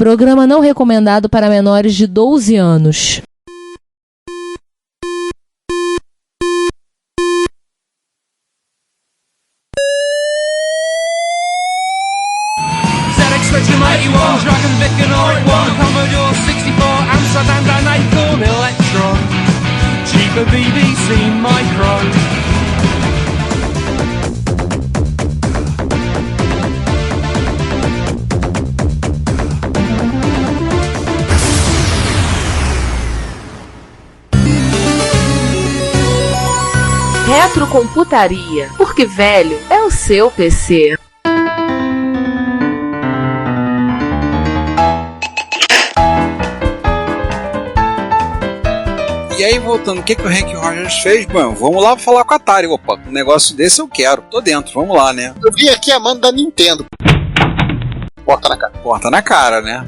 Programa não recomendado para menores de 12 anos. Dragon Vic and Oric 1, Commodore 64, Amsterdam and Acorn Electron, cheaper BBC Micro. Retrocomputaria, porque velho é o seu PC. E aí, voltando, o que o Hank Rogers fez? Bom, vamos lá falar com a Atari. Opa, um negócio desse eu quero. Tô dentro, vamos lá, né? Eu vi aqui a mão da Nintendo. Porta na cara. Porta na cara, né?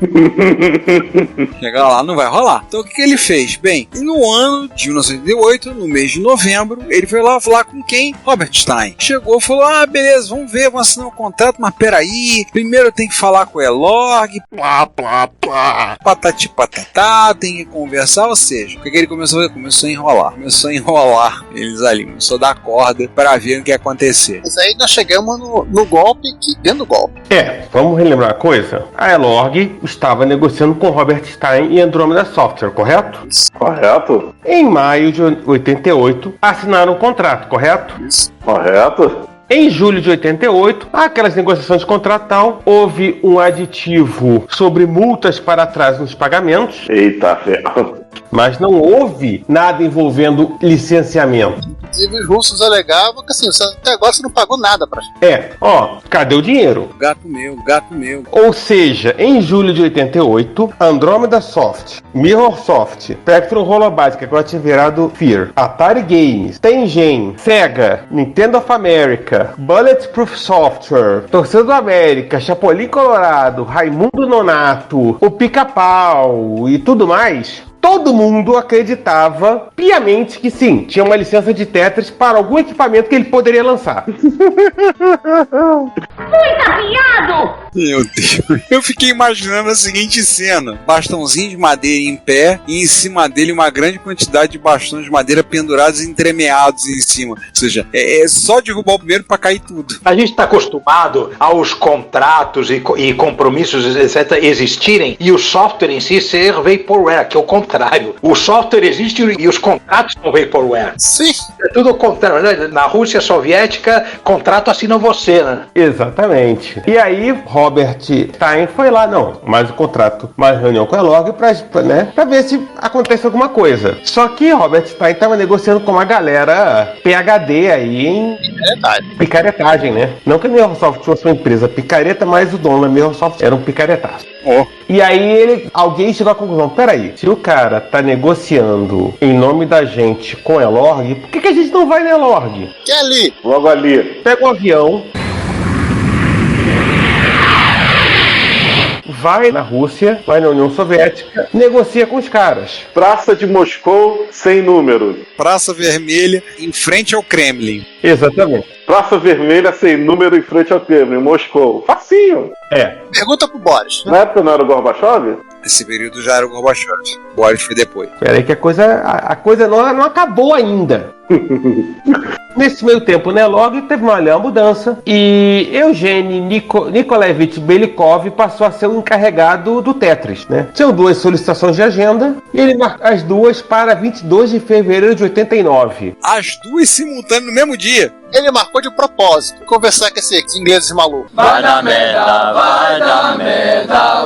Chegar lá não vai rolar. Então o que ele fez? Bem, no ano de 1988, no mês de novembro, ele foi lá falar com quem? Robert Stein. Chegou e falou, beleza, vamos ver, vamos assinar um contrato, mas peraí, primeiro eu tenho que falar com o Elorg, patati patatá, tem que conversar, ou seja, o que ele começou a fazer? Começou a enrolar eles ali, começou a dar corda para ver o que ia acontecer. Mas aí nós chegamos no golpe, dentro do golpe. Vamos relembrar uma coisa? A Elorg estava negociando com Robert Stein e Andromeda Software, correto? Correto. Em maio de 88, assinaram um contrato, correto? Correto. Em julho de 88, aquelas negociações de contrato tal, houve um aditivo sobre multas para atraso nos pagamentos. Eita ferro. Mas não houve nada envolvendo licenciamento. Inclusive os russos alegavam que assim, até agora você não pagou nada pra gente. Cadê o dinheiro? Gato meu. Ou seja, em julho de 88, Andromeda Soft, Mirror Soft, Spectrum Holobyte, que agora tinha virado Fear, Atari Games, Tengen, Sega, Nintendo of America, Bulletproof Software, Torcida do América, Chapolin Colorado, Raimundo Nonato, o Pica-Pau e tudo mais, todo mundo acreditava piamente que sim, tinha uma licença de Tetris para algum equipamento que ele poderia lançar. Meu Deus, eu fiquei imaginando a seguinte cena: bastãozinho de madeira em pé e em cima dele uma grande quantidade de bastões de madeira pendurados e entremeados em cima. Ou seja, é só derrubar o primeiro para cair tudo. A gente está acostumado aos contratos e compromissos, etc., existirem e o software em si ser vaporware, que é o contrário. O software existe e os contratos são vaporware. Sim. É tudo o contrário, né? Na Rússia Soviética, contrato assina você, né? Exatamente. E aí, Robert Stein foi lá, mais o contrato, mais reunião com a Elorg pra ver se acontece alguma coisa. Só que Robert Stein estava negociando com uma galera PhD aí em picaretagem, né? Não que a Microsoft fosse uma empresa picareta, mas o dono da Microsoft era um picaretaço. E aí alguém chegou à conclusão, peraí, se o cara tá negociando em nome da gente com a Elorg, por que a gente não vai na Elorg? Que é ali? Logo ali. Pega um avião, vai na Rússia, vai na União Soviética, negocia com os caras. Praça de Moscou, sem número. Praça Vermelha, em frente ao Kremlin. Exatamente. Praça Vermelha, sem número, em frente ao Kremlin, Moscou. Facinho. Pergunta pro Boris. Na época não era o Gorbachev? Esse período já era o Gorbachev. O Boris foi depois. Peraí que a coisa não acabou ainda. Nesse meio tempo, né, logo teve uma mudança e Eugene Nikolaevich Belikov passou a ser o encarregado do Tetris, né? Tinham duas solicitações de agenda e ele marcou as duas para 22 de fevereiro de 89. As duas simultâneas no mesmo dia? Ele marcou de propósito. Conversar com esses ingleses malucos. Vai dar merda,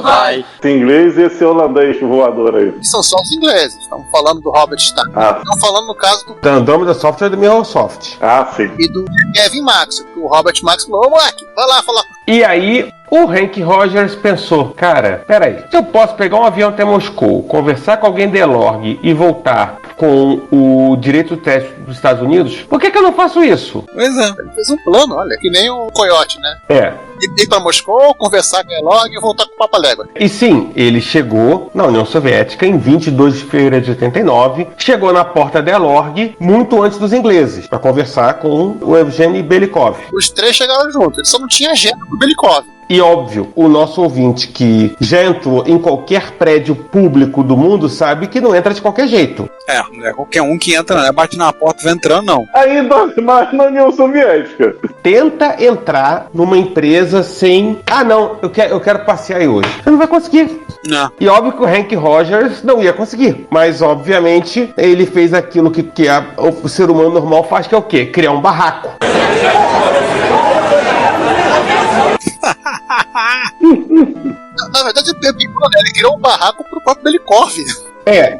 vai. Esse inglês e esse holandês voador aí. São só os ingleses. Estamos falando do Robert Stein. Estamos falando no caso do Andromeda Software do Microsoft. Sim. E do Kevin Max. O Robert Max falou, ô moleque, vai lá falar. E aí o Hank Rogers pensou, cara, peraí, se eu posso pegar um avião até Moscou, conversar com alguém da Elorg e voltar com o direito do teste dos Estados Unidos, por que eu não faço isso? Pois é. Ele fez um plano, olha, que nem o Coyote, né? Ir pra Moscou, conversar com a Elog e voltar com o Papa Légua. E sim, ele chegou na União Soviética em 22 de fevereiro de 89, chegou na porta da Elorg muito antes dos ingleses, para conversar com o Evgeny Belikov. Os três chegaram juntos, ele só não tinha agenda do Belikov. E óbvio, o nosso ouvinte que já entrou em qualquer prédio público do mundo sabe que não entra de qualquer jeito. Não é qualquer um que entra, não é bate na porta e vai entrando, não. Ainda mais na União Soviética. Tenta entrar numa empresa sem... não, eu quero passear aí hoje. Você não vai conseguir. Não. E óbvio que o Hank Rogers não ia conseguir. Mas, obviamente, ele fez aquilo que o ser humano normal faz, que é o quê? Criar um barraco. Na verdade, ele criou um barraco pro próprio Belikov.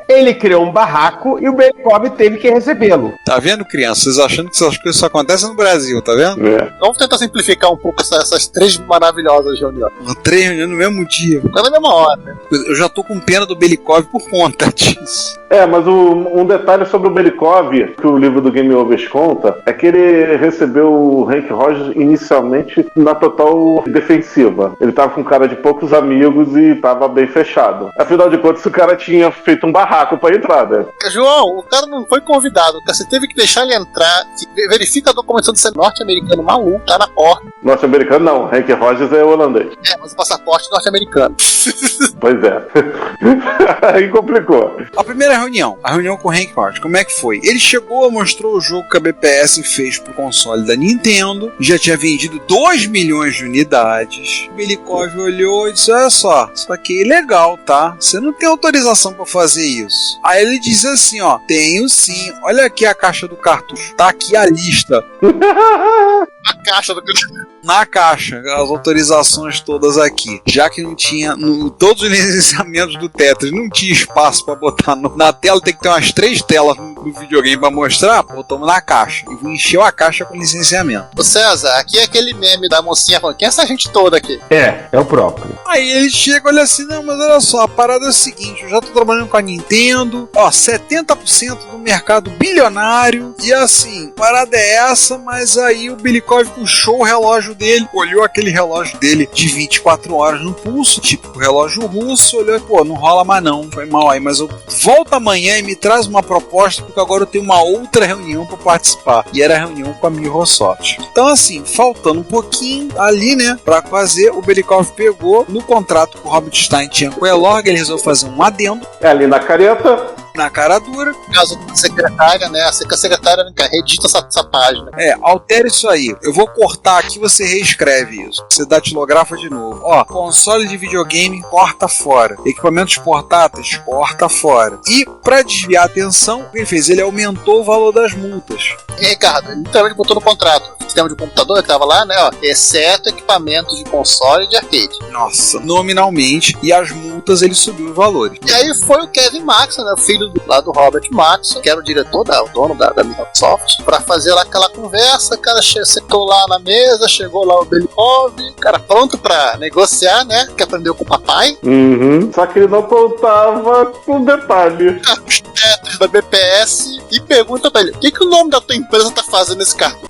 Ele criou um barraco e o Belikov teve que recebê-lo. Tá vendo, criança? Vocês achando que essas coisas só acontecem no Brasil, tá vendo? Vamos tentar simplificar um pouco essas três maravilhosas reuniões. 3 reuniões no mesmo dia. Na mesma hora, né? Eu já tô com pena do Belikov por conta disso. Mas um detalhe sobre o Belikov, que o livro do Game Overs conta, é que ele recebeu o Hank Rogers inicialmente na total defensiva. Ele tava com cara de poucos amigos e tava bem fechado. Afinal de contas, o cara tinha feito um barraco pra entrar, né? João, o cara não foi convidado, você teve que deixar ele entrar. Verifica a documentação de ser norte-americano maluco, tá na porta. Norte-americano não, Hank Rogers é holandês. Mas o passaporte norte-americano. Pois é. Aí complicou. A primeira reunião com o Hank Rogers, como é que foi? Ele chegou, mostrou o jogo que a BPS fez pro console da Nintendo, já tinha vendido 2 milhões de unidades. O Belikov olhou e disse: olha só, isso aqui é ilegal, tá? Você não tem autorização pra fazer isso. Aí ele diz assim, tenho sim, olha aqui a caixa do cartucho, tá aqui a lista. A caixa do cartucho. Na caixa, as autorizações todas aqui. Já que não tinha, todos os licenciamentos do Tetris, não tinha espaço pra botar na tela, tem que ter umas 3 telas no videogame pra mostrar, botamos na caixa. E encheu a caixa com licenciamento. Ô César, aqui é aquele meme da mocinha falando, quem é essa gente toda aqui? É o próprio. Aí ele chega, olha assim, não, mas olha só, a parada é a seguinte, eu já tô trabalhando com a Nintendo, 70% do mercado bilionário, e assim, a parada é essa, mas aí o Belikov puxou o relógio dele, olhou aquele relógio dele de 24 horas no pulso, tipo o relógio russo, olhou e não rola mais não, foi mal aí, mas eu volto amanhã e me traz uma proposta, porque agora eu tenho uma outra reunião para participar, e era a reunião com a Microsoft. Então assim, faltando um pouquinho ali, né, pra fazer, o Belikov pegou no contrato que o Robert Stein tinha com o Elorg, ele resolveu fazer um adendo. Ali na careta. Na cara dura. No caso da secretária, né? A secretária redita essa página. Altere isso aí. Eu vou cortar aqui, você reescreve isso. Você datilografa de novo. Console de videogame, corta fora. Equipamentos portáteis, corta fora. E, pra desviar a atenção, o que ele fez? Ele aumentou o valor das multas. E Ricardo, ele literalmente botou no contrato. O sistema de computador, ele tava lá, né? Exceto equipamentos de console e de arcade. Nossa, nominalmente. E as multas, ele subiu os valores. E aí foi o Kevin Maxon, né? O filho do Robert Maxon, que era o diretor, o dono da Microsoft, pra fazer lá aquela conversa. O cara sentou lá na mesa, chegou lá o Belikov, o cara pronto pra negociar, né? Que aprendeu com o papai. Só que ele não contava com detalhe. Os Tetris da BPS e pergunta pra ele: o que o nome da tua empresa tá fazendo nesse cartão?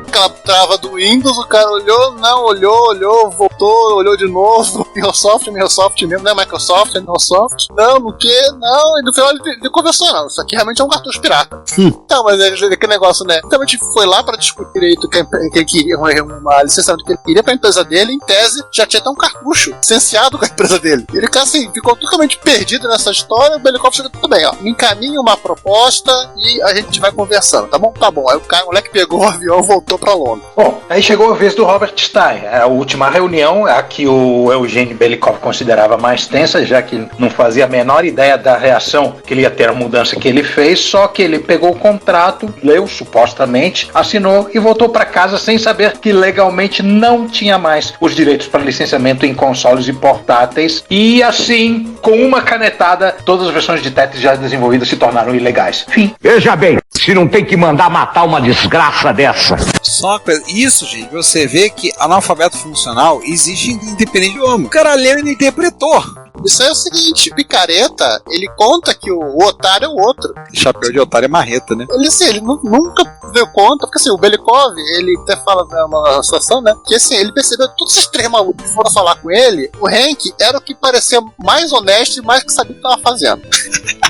Aquela trava do Windows, o cara olhou, voltou, olhou de novo. Microsoft mesmo, não é Microsoft, é Microsoft. Não, e no final ele conversou, não, isso aqui realmente é um cartucho pirata. Então, mas é aquele negócio, né? Então a gente foi lá pra discutir direito que ele queria uma licenciamento que ele queria pra empresa dele, em tese, já tinha até um cartucho licenciado com a empresa dele. Ele, assim, ficou totalmente perdido nessa história. O Belikov chegou, tudo bem, me encaminha uma proposta e a gente vai conversando, tá bom? Tá bom. Aí o moleque pegou o avião e voltou pra Londres. Bom, aí chegou a vez do Robert Stein. A última reunião, a que o Evgeny Belikov considerava mais tensa, já que não fazia a menor ideia da reação que ele ia ter a mudança que ele fez, só que ele pegou o contrato, leu supostamente, assinou e voltou para casa sem saber que legalmente não tinha mais os direitos para licenciamento em consoles e portáteis, e assim, com uma canetada, todas as versões de Tetris já desenvolvidas se tornaram ilegais. Fim. Veja bem, se não tem que mandar matar uma desgraça dessa. Só uma coisa, isso, gente, você vê que analfabeto funcional existe independente do homem. O cara leu e não interpretou. Isso é o seguinte, Picareta, ele conta que o otário é o outro. Chapéu de otário é marreta, né? Ele nunca deu conta, porque assim, o Belikov, ele até fala numa situação, né, que assim, ele percebeu que todos esses três malucos que foram falar com ele, o Hank era o que parecia mais honesto e mais que sabia o que estava fazendo.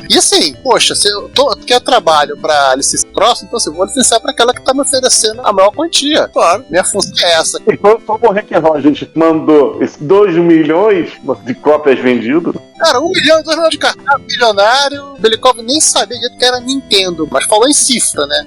E assim, poxa, se eu quero trabalho pra licença próxima, então assim, eu vou licenciar pra aquela que tá me oferecendo a maior quantia. Claro. Minha função é essa. E como o Hank Rogers mandou esses 2 milhões de cópias vendidas? Cara, 1 milhão, 2 milhões de cartão, milionário. O Belikov nem sabia direito que era Nintendo, mas falou em cifra, né?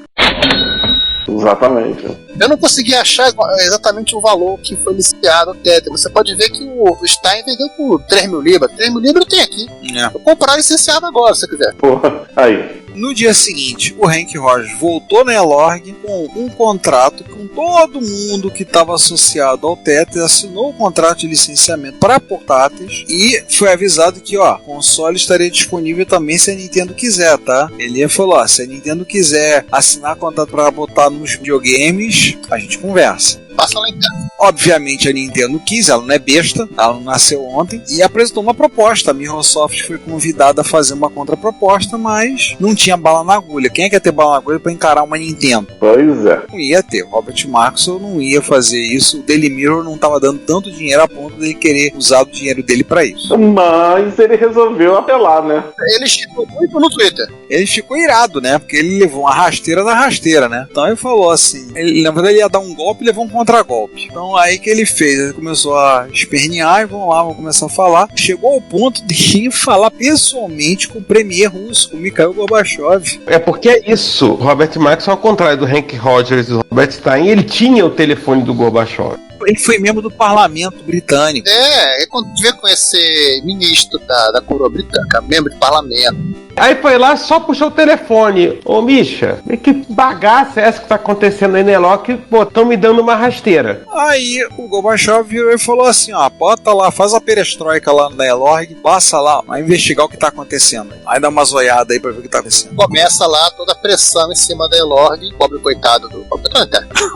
Exatamente. Eu não consegui achar exatamente o valor que foi licenciado o Tetris. Você pode ver que o Stein vendeu por 3 mil libras. 3 mil libras tem aqui. É. Vou comprar licenciado agora, se você quiser. Porra, aí. No dia seguinte, o Hank Rogers voltou na Elorg com um contrato com todo mundo que estava associado ao Tetris, assinou o contrato de licenciamento para portáteis e foi avisado que, ó, o console estaria disponível também se a Nintendo quiser, tá? Ele falou, ó, se a Nintendo quiser assinar contrato para botar nos videogames, a gente conversa. Passa lá em casa. Obviamente a Nintendo quis, ela não é besta, ela não nasceu ontem, e apresentou uma proposta. A Microsoft foi convidada a fazer uma contraproposta, mas não tinha bala na agulha. Quem é que ia ter bala na agulha para encarar uma Nintendo? Pois é. Não ia ter. Robert Maxwell não ia fazer isso. O Daily Mirror não estava dando tanto dinheiro a ponto de ele querer usar o dinheiro dele para isso. Mas ele resolveu apelar, né? Ele chegou muito no Twitter. Ele ficou irado, né? Porque ele levou uma rasteira da rasteira, né? Então ele falou assim, na verdade ele ia dar um golpe e levou um contragolpe. Então aí que ele fez, ele começou a espernear e vamos começar a falar. Chegou ao ponto de falar pessoalmente com o premier russo, com o Mikhail Gorbachev. É porque é isso, Robert Maxwell, ao contrário do Hank Rogers e do Robert Stein, ele tinha o telefone do Gorbachev. Ele foi membro do parlamento britânico. É quando devia conhecer ministro da coroa britânica, membro do parlamento. Aí foi lá, só puxou o telefone. Ô, Misha, que bagaça é essa que tá acontecendo aí na Elorg? Pô, tão me dando uma rasteira. Aí o Gorbachev virou e falou assim, ó, bota lá, faz a perestroika lá na Elorg, passa lá, vai investigar o que tá acontecendo. Aí dá uma zoiada aí pra ver o que tá acontecendo. Começa lá toda a pressão em cima da Elorg, pobre coitado do...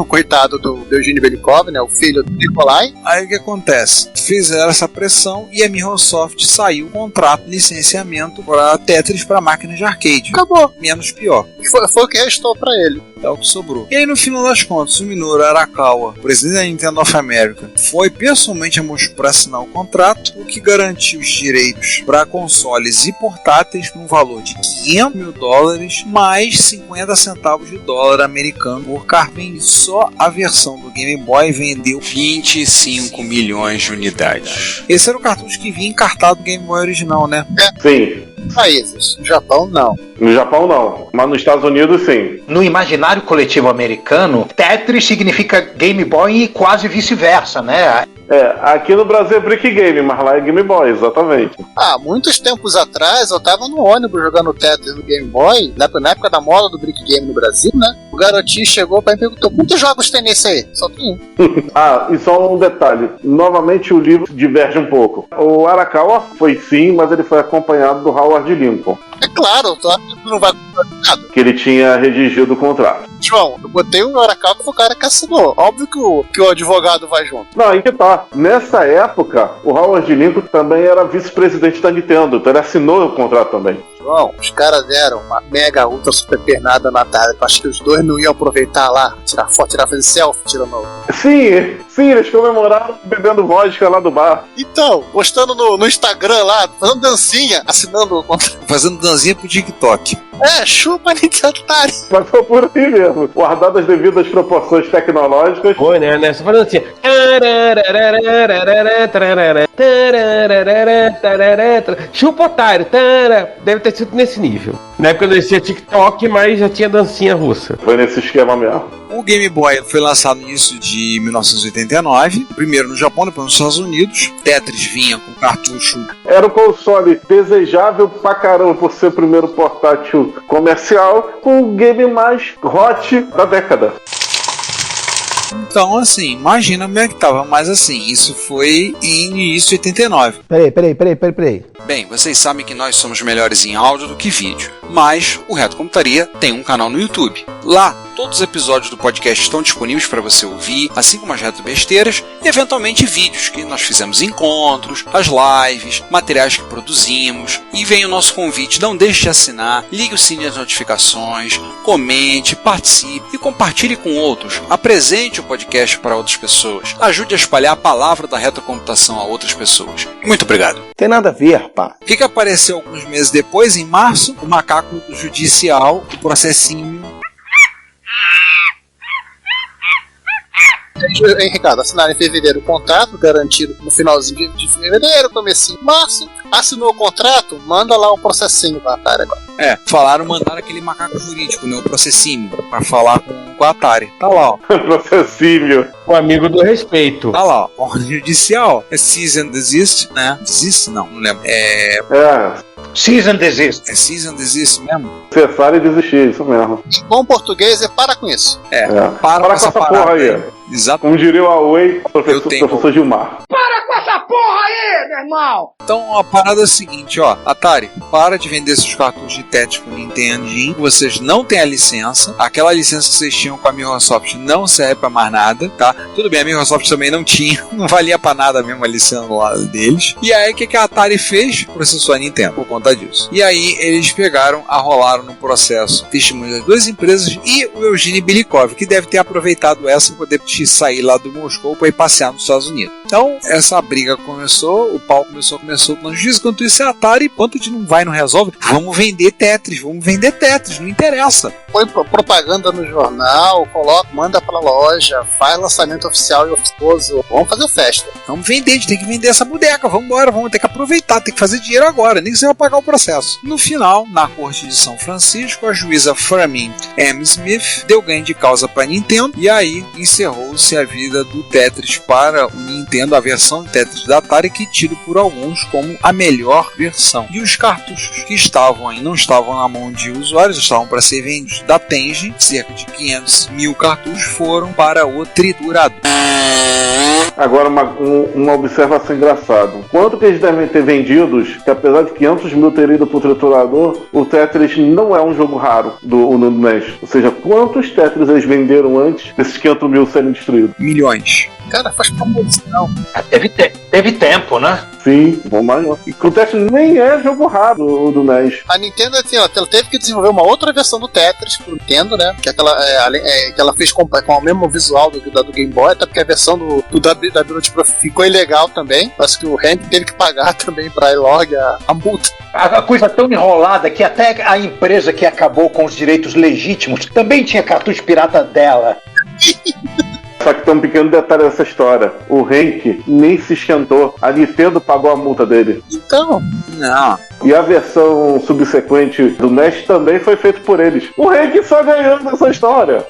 coitado do Eugênio Belikov, né, o filho do Nikolai. Aí o que acontece? Fizeram essa pressão e a Microsoft saiu o contrato de licenciamento para Tetris para máquinas de arcade. Acabou. Menos pior. Foi o que restou para ele. É o que sobrou. E aí, no final das contas, o Minoru Arakawa, presidente da Nintendo of America, foi pessoalmente a Moscou para assinar o contrato, o que garantiu os direitos para consoles e portáteis por um valor de $500 mil mais 50 centavos de dólar americano por carvão. Só a versão do Game Boy vendeu 25 milhões de unidades. Esse era o cartucho que vinha encartado do Game Boy original, né? Sim. Países. No Japão, não. No Japão, não. Mas nos Estados Unidos, sim. No imaginário coletivo americano, Tetris significa Game Boy e quase vice-versa, né? Aqui no Brasil é Brick Game, mas lá é Game Boy, exatamente. Muitos tempos atrás eu tava no ônibus jogando Tetris no Game Boy, na época da moda do Brick Game no Brasil, né? O garotinho chegou pra mim e perguntou, quantos jogos tem nesse aí? Só tem um. E só um detalhe. Novamente o livro diverge um pouco. O Arakawa foi sim, mas ele foi acompanhado do Howard Lincoln. É claro, tu não vai comprar nada. Que ele tinha redigido o contrato. João, eu botei o Arakawa que foi o cara que assinou. Óbvio que o advogado vai junto. Não, aí que tá. Nessa época, o Howard Lincoln também era vice-presidente da Nintendo, então ele assinou o contrato também. João, os caras deram uma mega ultra super pernada na tarde. Acho que os dois não iam aproveitar lá, tirar foto, fazer selfie, tirando. Sim, eles comemoraram bebendo vodka lá do bar. Então, postando no Instagram lá, fazendo dancinha, assinando o contrato. Fazendo dancinha pro TikTok. Chupa Nintendo. Mas foi por aí mesmo. Guardado as devidas proporções tecnológicas. Foi, né? Só fazendo assim. Chupa otário. Deve ter sido nesse nível. Na época não existia TikTok, mas já tinha dancinha russa. Foi nesse esquema mesmo. O Game Boy foi lançado no início de 1989, primeiro no Japão, depois nos Estados Unidos. Tetris vinha com cartucho. Era um console desejável pra caramba por ser o primeiro portátil comercial, com o game mais hot da década. Então, assim, imagina como é que tava. Mas assim, isso foi em início de 89. Peraí. Bem, vocês sabem que nós somos melhores em áudio do que vídeo, mas o Reto Computaria tem um canal no YouTube. Lá, todos os episódios do podcast estão disponíveis para você ouvir, assim como as Reto Besteiras e eventualmente vídeos que nós fizemos, encontros, as lives, materiais que produzimos. E vem o nosso convite, não deixe de assinar, ligue o sininho das notificações, comente, participe e compartilhe com outros. Apresente o podcast para outras pessoas. Ajude a espalhar a palavra da retrocomputação a outras pessoas. Muito obrigado. Tem nada a ver, pá. O que apareceu alguns meses depois, em março? O macaco judicial, o processinho. Hein, Ricardo, assinaram em fevereiro o contrato, garantido no finalzinho de fevereiro, comecinho de março. Assinou o contrato, manda lá o processinho pra Atari agora. Mandaram aquele macaco jurídico, né, o processinho, pra falar com a Atari. Tá lá, ó. Processinho. O amigo do respeito. Tá lá, ó. O judicial. É cease and desist, né? Desist? Não lembro. Cease and desist. É cease and desist mesmo? Cessar e desistir, isso mesmo. Em bom português é para com isso. Para com essa porra aí. Exato. Como diria o Huawei, professor Gilmar. Para com essa porra aí, meu irmão! Então a parada é a seguinte, ó. Atari, para de vender seus cartuchos de Tetris pro Nintendinho. Vocês não têm a licença. Aquela licença que vocês tinham com a Microsoft não serve pra mais nada, tá? Tudo bem, a Microsoft também não tinha. Não valia pra nada mesmo a licença lá deles. E aí o que a Atari fez? Processou a Nintendo por conta disso. E aí eles arrolaram no processo testemunhos das duas empresas e o Eugene Belikov, que deve ter aproveitado essa para poder sair lá do Moscou para ir passear nos Estados Unidos. Então, essa briga começou, o pau começou no juízo. Enquanto isso, a Atari, enquanto a gente não vai, não resolve, vamos vender Tetris, não interessa. Põe propaganda no jornal, manda pra loja, faz lançamento oficial e oficioso. Vamos fazer festa. Vamos vender, a gente tem que vender essa boneca, vamos embora, vamos ter que aproveitar, tem que fazer dinheiro agora, nem que você vai pagar o processo. No final, na Corte de São Francisco, a juíza Framin M. Smith deu ganho de causa para a Nintendo e aí encerrou-se a vida do Tetris para o Nintendo, a versão do Tetris da Atari, que é tido por alguns como a melhor versão. E os cartuchos que não estavam na mão de usuários, estavam para ser vendidos da Tengen, cerca de 500 mil cartuchos foram para o triturador. Agora, uma observação engraçada. Quanto que eles devem ter vendidos, que apesar de 500 mil ter ido pro triturador, o Tetris não é um jogo raro no NES. Ou seja, quantos Tetris eles venderam antes desses 500 mil serem destruídos? Milhões. Cara, faz promoção. Teve tempo, né? Sim, bom, mas não. E o Tetris nem é jogo raro do NES. A Nintendo, assim, ela teve que desenvolver uma outra versão do Tetris pro Nintendo, né? Que que ela fez com o mesmo visual do Game Boy, até porque a versão do WT Pro ficou ilegal também. Parece que o Hank teve que pagar também pra iLog a multa. A coisa tão enrolada que até a empresa que acabou com os direitos legítimos também tinha cartucho pirata dela. Só que tem um pequeno detalhe dessa história. O Hank nem se esquentou. A Nintendo pagou a multa dele. Então, não. E a versão subsequente do NES também foi feita por eles. O Hank só ganhando nessa história.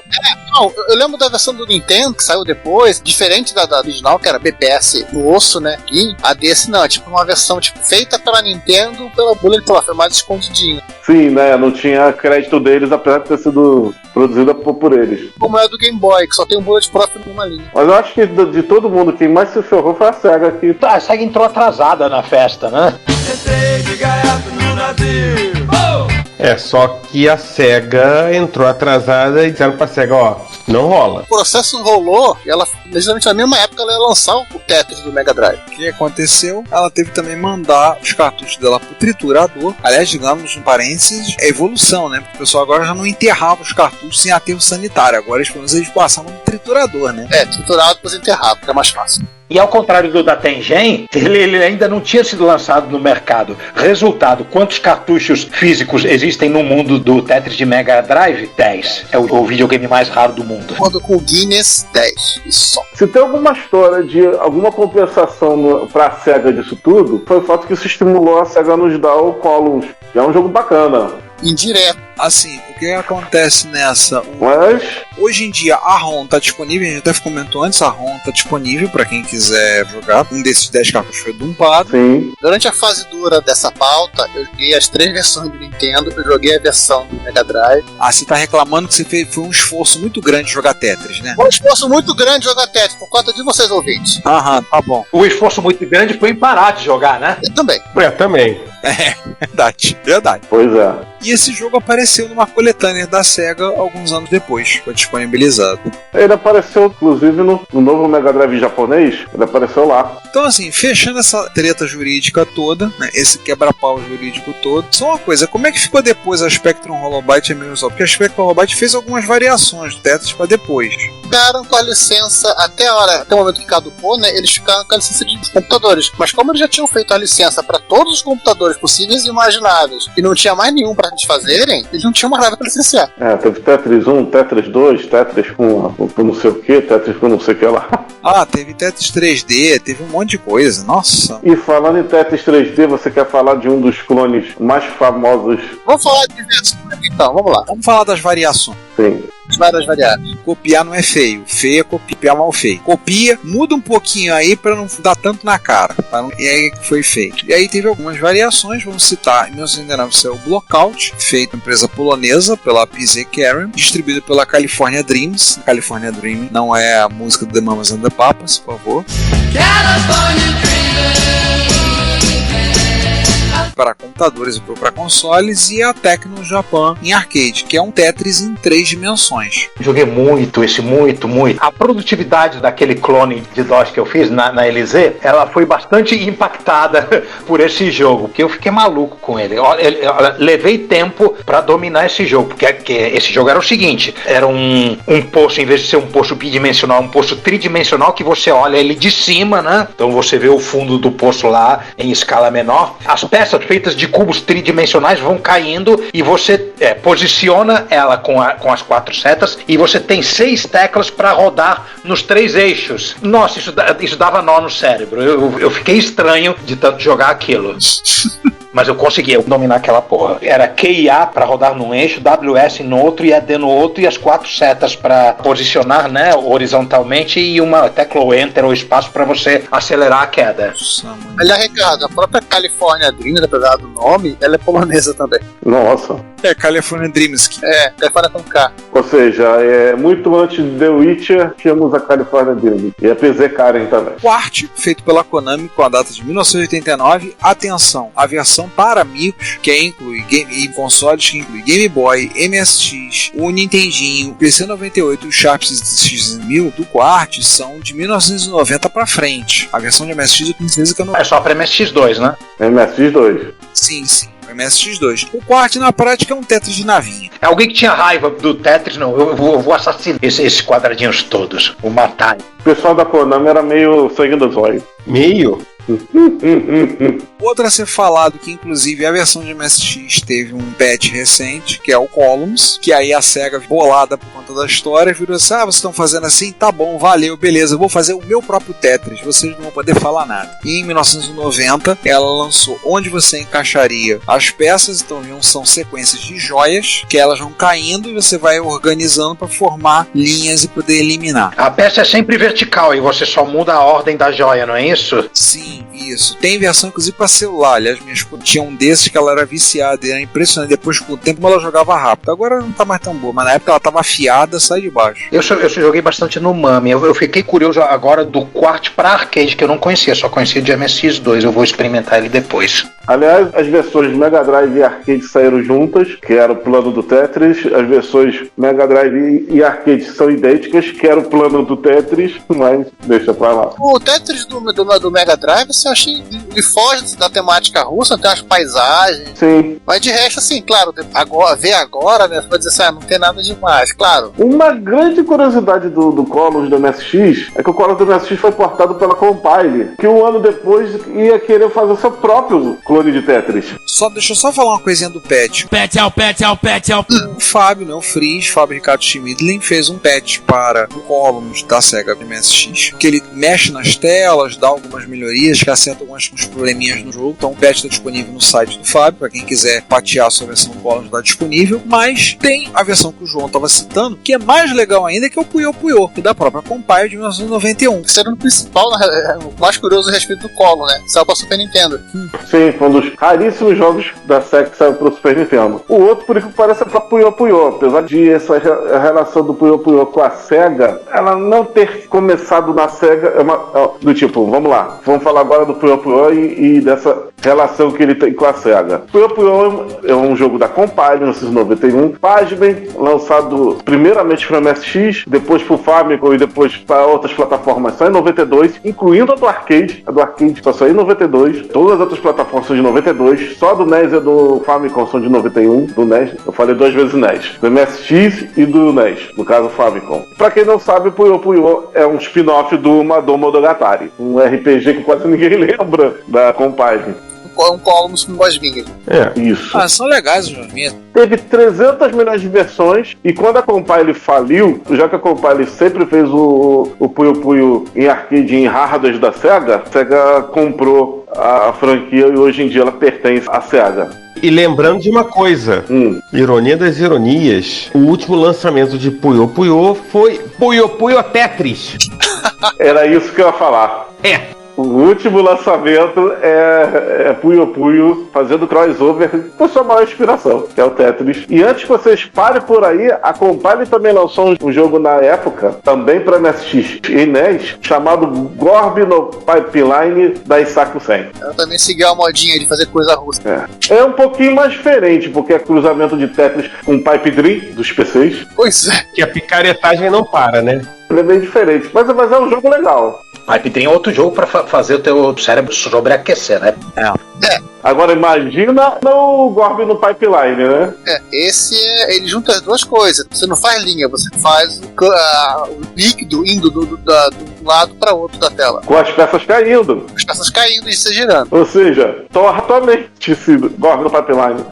Não, eu lembro da versão do Nintendo que saiu depois, diferente da original, que era BPS no osso, né? E a desse não, é tipo uma versão feita pela Nintendo, pela Bullet, foi mais escondidinha. Sim, né? Não tinha crédito deles, apesar de ter sido produzida por eles. Como é a do Game Boy, que só tem um Bullet Profile numa linha. Mas eu acho que de todo mundo, quem mais se ferrou foi a SEGA aqui. A SEGA entrou atrasada na festa, né? Só que a SEGA entrou atrasada e disseram pra SEGA, ó, não rola. O processo rolou e ela, justamente na mesma época, ela ia lançar o Tetris do Mega Drive. O que aconteceu? Ela teve também mandar os cartuchos dela pro triturador. Aliás, digamos, um parênteses, é evolução, né? Porque o pessoal agora já não enterrava os cartuchos sem aterro sanitário. Agora, eles passavam no triturador, né? Triturado depois enterrado, que é mais fácil. E ao contrário do da Tengen, ele ainda não tinha sido lançado no mercado. Resultado, quantos cartuchos físicos existem no mundo do Tetris de Mega Drive? 10. É o videogame mais raro do mundo. Quando com o Guinness, 10. Isso só. Se tem alguma história de alguma compensação pra SEGA disso tudo, foi o fato que isso estimulou a SEGA a nos dar o Columns, que é um jogo bacana. indireto. Assim, o que acontece nessa? Mas Hoje em dia a ROM tá disponível, a gente até comentou antes, a ROM tá disponível pra quem quiser jogar. Um desses 10 cartuchos foi dumpado. sim. Durante a fase dura dessa pauta, eu joguei as 3 versões do Nintendo, eu joguei a versão do Mega Drive. Ah, você tá reclamando que você foi um esforço muito grande jogar Tetris, né? Foi um esforço muito grande jogar Tetris, por conta de vocês ouvintes. Aham, tá bom. O esforço muito grande foi em parar de jogar, né? Eu também. Também. Verdade. Pois é. E esse jogo apareceu numa coletânea da SEGA alguns anos depois, foi disponibilizado. Ele apareceu, inclusive, no novo Mega Drive japonês. Ele apareceu lá. Então, assim, fechando essa treta jurídica toda, né, esse quebra-pau jurídico todo, só uma coisa, como é que ficou depois a Spectrum Holobyte e a Microsoft? Porque a Spectrum Holobyte fez algumas variações do Tetris para depois. Ficaram com a licença até o momento que caducou, né? Eles ficaram com a licença de computadores. Mas como eles já tinham feito a licença para todos os computadores possíveis e imagináveis e não tinha mais nenhum para eles fazerem, eles não tinham mais nada para licenciar. Teve Tetris 1, Tetris 2, Tetris com não sei o que, Tetris com não sei o que lá. Ah, teve Tetris 3D, teve um monte de coisa, nossa. E falando em Tetris 3D, você quer falar de um dos clones mais famosos? Vamos falar de versões então, vamos lá. Vamos falar das variações. Sim. Várias variáveis. Copiar não é feio, feio é copiar mal feio. Copia, muda um pouquinho aí pra não dar tanto na cara. E aí foi feito. E aí teve algumas variações, vamos citar. Em 1989 saiu o Blockout, feito por empresa polonesa pela PZ Karen, distribuído pela California Dreams. California Dreams não é a música do The Mamas and the Papas, por favor. Para computadores e para consoles, e a Tecno Japan em arcade, que é um Tetris em 3 dimensões. Joguei muito. A produtividade daquele clone de DOS que eu fiz na LZ, ela foi bastante impactada por esse jogo, porque eu fiquei maluco com ele. Levei tempo para dominar esse jogo, porque esse jogo era o seguinte, era um poço, em vez de ser um poço bidimensional, um poço tridimensional, que você olha ele de cima, né? Então você vê o fundo do poço lá em escala menor. As peças feitas de cubos tridimensionais vão caindo e você posiciona ela com as 4 setas e você tem 6 teclas para rodar nos 3 eixos. Nossa, isso dava nó no cérebro. Eu fiquei estranho de tanto jogar aquilo. Mas eu conseguia dominar aquela porra. Era Q e A para rodar num eixo, WS no outro e AD no outro, e as 4 setas para posicionar, né, horizontalmente, e uma tecla ou Enter ou espaço para você acelerar a queda. Aliás, Ricardo, a própria California Dreams, apesar do nome, ela é polonesa também. Nossa. California Dreams. California com K. Ou seja, muito antes de The Witcher, tínhamos a California Dreams. E a PZ Karen também. O arte, feito pela Konami com a data de 1989. Atenção, a versão para amigos, que inclui e consoles que inclui Game Boy, MSX, o Nintendinho, o PC 98 e o Sharp X1000 do Quart são de 1990 para frente. A versão de MSX eu tenho certeza que eu não... É só para MSX2, né? MSX2. Sim. MSX2. O Quart na prática é um Tetris de navinha. É alguém que tinha raiva do Tetris, não. Eu vou assassinar esses quadradinhos todos. Vou matar. O pessoal da Konami era meio sangue dos olhos. Meio? Outro a ser falado, que inclusive a versão de MSX teve um patch recente, que é o Columns, que aí a SEGA, bolada por conta da história, virou assim: vocês estão fazendo assim? Tá bom, valeu, beleza, eu vou fazer o meu próprio Tetris, vocês não vão poder falar nada. E em 1990 ela lançou onde você encaixaria as peças, então são sequências de joias, que elas vão caindo e você vai organizando para formar linhas e poder eliminar. A peça é sempre vertical e você só muda a ordem da joia, não é isso? Sim, isso. Tem versão inclusive para celular. Aliás, minha esposa tinha um desses que ela era viciada, era impressionante. Depois, com o tempo, ela jogava rápido. Agora não tá mais tão boa, mas na época ela tava afiada, sai de baixo. Eu joguei bastante no Mami. Eu fiquei curioso agora do Quart para arcade, que eu não conhecia, só conhecia de MSX2. Eu vou experimentar ele depois. Aliás, as versões Mega Drive e Arcade saíram juntas, que era o plano do Tetris. As versões Mega Drive e Arcade são idênticas, que era o plano do Tetris, mas deixa pra lá. O Tetris do Mega Drive, assim, eu achei ele foge da temática russa, tem umas paisagens. Sim. Mas de resto, assim, claro, ver agora, né, você vai dizer assim, não tem nada demais, claro. Uma grande curiosidade do Columns do MSX é que o Columns do MSX foi portado pela Compile, que um ano depois ia querer fazer seu próprio clone de Tetris. Deixa eu só falar uma coisinha do patch. O Fábio, né, o Fábio Ricardo Schmidlin, fez um patch para o Columns da SEGA do MSX, que ele mexe nas telas, dá algumas melhorias, que acerta alguns probleminhas no jogo. Então o patch está disponível no site do Fábio, para quem quiser patear a sua versão Columns está disponível. Mas tem a versão que o João estava citando, que é mais legal ainda, que é o Puyo Puyo, que é da própria Compile de 1991. Sendo o principal, o mais curioso a respeito do Column, né? Saiu pra Super Nintendo. Sim, foi um dos raríssimos jogos da SEGA que saiu pro Super Nintendo. O outro, por isso, parece pra Puyo Puyo. Apesar de essa relação do Puyo Puyo com a SEGA, ela não ter começado na SEGA, do tipo, vamos lá, vamos falar agora do Puyo Puyo e dessa relação que ele tem com a SEGA. Puyo Puyo é um jogo da Compile, 1991. Pasmem, lançado primeiramente para MSX, depois pro Famicom e depois para outras plataformas só em 92, incluindo a do arcade. A do arcade passou em 92. Todas as outras plataformas são de 92. Só do NES e do Famicom são de 91. Do NES, eu falei 2 vezes NES. Do MSX e do NES, no caso Famicom. Pra quem não sabe, Puyo Puyo é um spin-off do Madoka Monogatari, um RPG que quase ninguém lembra da Compile. Um Columns com gosminhas. Isso. São legais os joguinhos. Teve 300 milhões de versões, e quando a Compile faliu, já que a Compile sempre fez o Puyo Puyo em arcade em hardware da SEGA, a SEGA comprou a franquia e hoje em dia ela pertence à SEGA. E lembrando de uma coisa, ironia das ironias, o último lançamento de Puyo Puyo foi Puyo Puyo Tetris. Era isso que eu ia falar. O último lançamento é Puyo Puyo fazendo crossover com sua maior inspiração, que é o Tetris. E antes que vocês parem por aí, a Compile também lançou um jogo na época, também para MSX e NES, chamado Gorb no Pipeline da Isaku Sen. Ela também seguiu a modinha de fazer coisa russa. É um pouquinho mais diferente, porque é cruzamento de Tetris com Pipe Dream dos PCs. Pois é. Que a picaretagem não para, né? Ele é bem diferente, mas é um jogo legal. Pipe Dream é outro jogo pra fazer o teu cérebro sobreaquecer, né? Agora imagina o Gorb no Pipeline, né? Esse ele junta as duas coisas. Você não faz linha, você faz o líquido indo do lado para outro da tela. Com as peças caindo. As peças caindo e se girando. Ou seja, torra tua mente esse Gorb no Pipeline.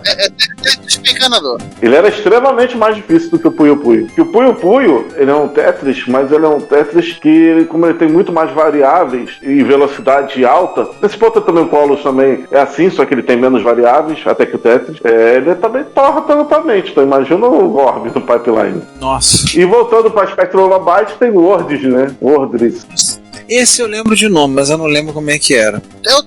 Explicando a dor. Ele era extremamente mais difícil do que o Puyo Puyo. Que o Puyo Puyo, ele é um Tetris, mas ele é um Tetris que, como ele tem muito mais variáveis e velocidade alta, esse ponto também o Columns também é assim, só que ele tem menos variáveis, até que o Tetris, ele também torra tua mente. Então imagina o Gorb no Pipeline. Nossa. E voltando para Spectrum-Byte, tem Words, né? Words. Esse eu lembro de nome, mas eu não lembro como é que era.